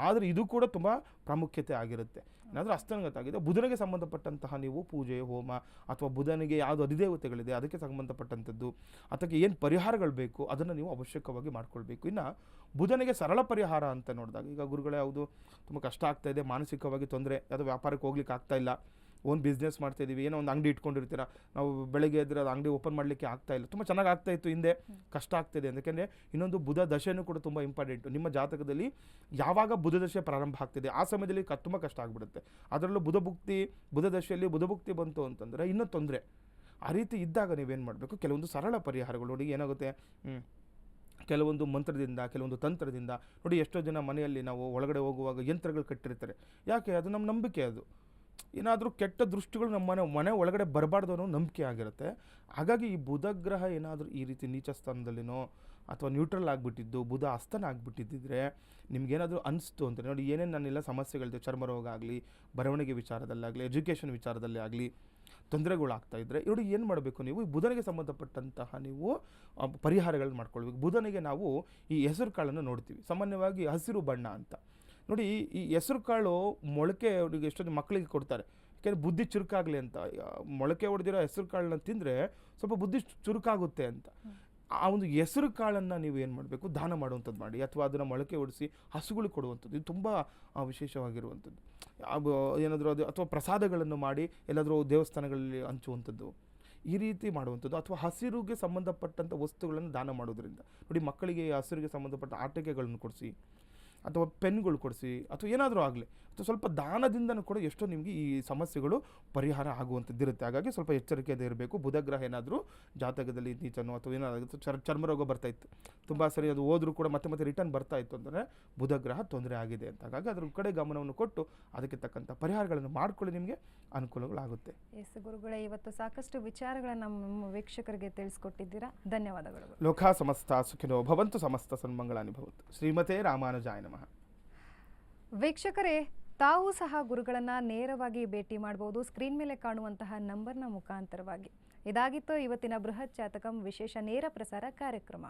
ಆದರೆ ಇದು ಕೂಡ ತುಂಬ ಪ್ರಾಮುಖ್ಯತೆ ಆಗಿರುತ್ತೆ. ಏನಾದರೂ ಅಸ್ತಂಗತ ಆಗಿದೆ, ಬುಧನಿಗೆ ಸಂಬಂಧಪಟ್ಟಂತಹ ನೀವು ಪೂಜೆ ಹೋಮ ಅಥವಾ ಬುಧನಿಗೆ ಯಾವುದು ಅಧಿದೇವತೆಗಳಿದೆ ಅದಕ್ಕೆ ಸಂಬಂಧಪಟ್ಟಂಥದ್ದು, ಅದಕ್ಕೆ ಏನು ಪರಿಹಾರಗಳು ಬೇಕು ಅದನ್ನು ನೀವು ಅವಶ್ಯಕವಾಗಿ ಮಾಡ್ಕೊಳ್ಬೇಕು. ಇನ್ನು ಬುಧನಿಗೆ ಸರಳ ಪರಿಹಾರ ಅಂತ ನೋಡಿದಾಗ, ಈಗ ಗುರುಗಳೇ ಹೌದು ತುಂಬ ಕಷ್ಟ ಆಗ್ತಾ ಇದೆ, ಮಾನಸಿಕವಾಗಿ ತೊಂದರೆ, ಯಾವುದೋ ವ್ಯಾಪಾರಕ್ಕೆ ಹೋಗ್ಲಿಕ್ಕೆ ಆಗ್ತಾ ಇಲ್ಲ, ಓನ್ ಬಿಸ್ನೆಸ್ ಮಾಡ್ತಾಯಿದ್ದೀವಿ, ಏನೋ ಒಂದು ಅಂಗಡಿ ಇಟ್ಕೊಂಡಿರ್ತೀರ, ನಾವು ಬೆಳಗ್ಗೆ ಎದ್ರೆ ಅದು ಅಂಗಡಿ ಓಪನ್ ಮಾಡಲಿಕ್ಕೆ ಆಗ್ತಾ ಇಲ್ಲ, ತುಂಬ ಚೆನ್ನಾಗಿ ಆಗ್ತಾಯಿತ್ತು, ಹಿಂದೆ ಕಷ್ಟ ಆಗ್ತಾಯಿದೆ. ಯಾಕೆಂದರೆ ಇನ್ನೊಂದು ಬುಧ ದಶೆನೂ ಕೂಡ ತುಂಬ ಇಂಪಾರ್ಟೆಂಟು. ನಿಮ್ಮ ಜಾತಕದಲ್ಲಿ ಯಾವಾಗ ಬುಧ ದಶೆ ಪ್ರಾರಂಭ ಆಗ್ತಿದೆ ಆ ಸಮಯದಲ್ಲಿ ತುಂಬ ಕಷ್ಟ ಆಗಿಬಿಡುತ್ತೆ. ಅದರಲ್ಲೂ ಬುಧ ದಶೆಯಲ್ಲಿ ಬುಧಭುಕ್ತಿ ಬಂತು ಅಂತಂದರೆ ಇನ್ನೂ ತೊಂದರೆ. ಆ ರೀತಿ ಇದ್ದಾಗ ನೀವೇನು ಮಾಡಬೇಕು, ಕೆಲವೊಂದು ಸರಳ ಪರಿಹಾರಗಳು. ನೋಡಿ ಏನಾಗುತ್ತೆ, ಕೆಲವೊಂದು ಮಂತ್ರದಿಂದ, ಕೆಲವೊಂದು ತಂತ್ರದಿಂದ. ನೋಡಿ, ಎಷ್ಟೋ ಜನ ಮನೆಯಲ್ಲಿ ನಾವು ಒಳಗಡೆ ಹೋಗುವಾಗ ಯಂತ್ರಗಳು ಕಟ್ಟಿರ್ತಾರೆ. ಯಾಕೆ? ಅದು ನಮ್ಮ ನಂಬಿಕೆ. ಅದು ಏನಾದರೂ ಕೆಟ್ಟ ದೃಷ್ಟಿಗಳು ನಮ್ಮ ಮನೆ ಒಳಗಡೆ ಬರಬಾರ್ದು ಅನ್ನೋ ನಂಬಿಕೆ ಆಗಿರುತ್ತೆ. ಹಾಗಾಗಿ ಈ ಬುಧ ಗ್ರಹ ಏನಾದರೂ ಈ ರೀತಿ ನೀಚ ಸ್ಥಾನದಲ್ಲಿನೋ ಅಥವಾ ನ್ಯೂಟ್ರಲ್ ಆಗಿಬಿಟ್ಟಿದ್ದು, ಬುಧ ಅಸ್ತನ ಆಗಿಬಿಟ್ಟಿದ್ದರೆ ನಿಮ್ಗೇನಾದರೂ ಅನಿಸ್ತು ಅಂತ ನೋಡಿ, ಏನೇನು ನನ್ನೆಲ್ಲ ಸಮಸ್ಯೆಗಳಿದೆ, ಚರ್ಮರೋಗ ಆಗಲಿ, ಬರವಣಿಗೆ ವಿಚಾರದಲ್ಲಾಗಲಿ, ಎಜುಕೇಷನ್ ವಿಚಾರದಲ್ಲೇ ಆಗಲಿ ತೊಂದರೆಗಳಾಗ್ತಾ ಇದ್ದರೆ, ನೋಡಿ ಏನು ಮಾಡಬೇಕು, ನೀವು ಈ ಬುಧನಿಗೆ ಸಂಬಂಧಪಟ್ಟಂತಹ ನೀವು ಪರಿಹಾರಗಳನ್ನ ಮಾಡ್ಕೊಳ್ಬೇಕು. ಬುಧನಿಗೆ ನಾವು ಈ ಹೆಸರು ಕಾಳನ್ನು ನೋಡ್ತೀವಿ, ಸಾಮಾನ್ಯವಾಗಿ ಹಸಿರು ಬಣ್ಣ ಅಂತ. ನೋಡಿ, ಈ ಹೆಸರು ಕಾಳು ಮೊಳಕೆ ಅವರಿಗೆ ಎಷ್ಟೊಂದು ಮಕ್ಕಳಿಗೆ ಕೊಡ್ತಾರೆ, ಯಾಕೆಂದರೆ ಬುದ್ಧಿ ಚುರುಕಾಗಲಿ ಅಂತ. ಮೊಳಕೆ ಹೊಡೆದಿರೋ ಹೆಸರು ಕಾಳನ್ನ ತಿಂದರೆ ಸ್ವಲ್ಪ ಬುದ್ಧಿ ಚುರುಕಾಗುತ್ತೆ ಅಂತ. ಆ ಒಂದು ಹೆಸರು ಕಾಳನ್ನು ನೀವು ಏನು ಮಾಡಬೇಕು, ದಾನ ಮಾಡುವಂಥದ್ದು ಮಾಡಿ, ಅಥವಾ ಅದನ್ನು ಮೊಳಕೆ ಹೊಡಿಸಿ ಹಸುಗಳಿಗೆ ಕೊಡುವಂಥದ್ದು. ಇದು ತುಂಬ ವಿಶೇಷವಾಗಿರುವಂಥದ್ದು. ಏನಾದರೂ ಅದು ಅಥವಾ ಪ್ರಸಾದಗಳನ್ನು ಮಾಡಿ ಎಲ್ಲಾದರೂ ದೇವಸ್ಥಾನಗಳಲ್ಲಿ ಹಂಚುವಂಥದ್ದು, ಈ ರೀತಿ ಮಾಡುವಂಥದ್ದು. ಅಥವಾ ಹಸಿರುಗೆ ಸಂಬಂಧಪಟ್ಟಂಥ ವಸ್ತುಗಳನ್ನು ದಾನ ಮಾಡೋದ್ರಿಂದ, ನೋಡಿ, ಮಕ್ಕಳಿಗೆ ಹಸಿರಿಗೆ ಸಂಬಂಧಪಟ್ಟ ಆಟಿಕೆಗಳನ್ನು ಕೊಡಿಸಿ, ಅಥವಾ ಪೆನ್ಗಳು ಕೊಡಿಸಿ, ಅಥವಾ ಏನಾದರೂ ಆಗಲಿ, ಅಥವಾ ಸ್ವಲ್ಪ ದಾನದಿಂದನೂ ಕೂಡ ಎಷ್ಟೋ ನಿಮಗೆ ಈ ಸಮಸ್ಯೆಗಳು ಪರಿಹಾರ ಆಗುವಂಥದ್ದಿರುತ್ತೆ. ಹಾಗಾಗಿ ಸ್ವಲ್ಪ ಎಚ್ಚರಿಕೆಯಿಂದ ಇರಬೇಕು. ಬುಧಗ್ರಹ ಏನಾದರೂ ಜಾತಕದಲ್ಲಿ ನೀಚನೋ ಅಥವಾ ಏನಾದರೂ ಚರ್ಮರೋಗ ಬರ್ತಾಯಿತ್ತು, ತುಂಬ ಸರಿ ಅದು ಹೋದರೂ ಕೂಡ ಮತ್ತೆ ರಿಟರ್ನ್ ಬರ್ತಾಯಿತ್ತು ಅಂದರೆ ಬುಧಗ್ರಹ ತೊಂದರೆ ಆಗಿದೆ ಅಂತ. ಹಾಗಾಗಿ ಅದ್ರ ಕಡೆ ಗಮನವನ್ನು ಕೊಟ್ಟು ಅದಕ್ಕೆ ತಕ್ಕಂಥ ಪರಿಹಾರಗಳನ್ನು ಮಾಡ್ಕೊಳ್ಳಿ, ನಿಮಗೆ ಅನುಕೂಲಗಳಾಗುತ್ತೆ. ಎಸ್ ಗುರುಗಳೇ, ಇವತ್ತು ಸಾಕಷ್ಟು ವಿಚಾರಗಳನ್ನು ನಮ್ಮ ವೀಕ್ಷಕರಿಗೆ ತಿಳಿಸ್ಕೊಟ್ಟಿದ್ದೀರಾ, ಧನ್ಯವಾದಗಳು. ಲೋಕಾ ಸಮಸ್ತ ಸುಖಿನೋ ಭವಂತು, ಸಮಸ್ತ ಸನ್ಮಂಗಳಾನಿ ಭವಂತು. ಶ್ರೀಮತೆ ರಾಮಾನುಜಾಯ ನಮಃ. ವೀಕ್ಷಕರೇ, ತಾವು ಸಹ ಗುರುಗಳನ್ನು ನೇರವಾಗಿ ಭೇಟಿ ಮಾಡಬಹುದು ಸ್ಕ್ರೀನ್ ಮೇಲೆ ಕಾಣುವಂತಹ ನಂಬರ್ನ ಮುಖಾಂತರವಾಗಿ. ಇದಾಗಿತ್ತು ಇವತ್ತಿನ ಬೃಹತ್ ಜಾತಕಂ ವಿಶೇಷ ನೇರ ಪ್ರಸಾರ ಕಾರ್ಯಕ್ರಮ.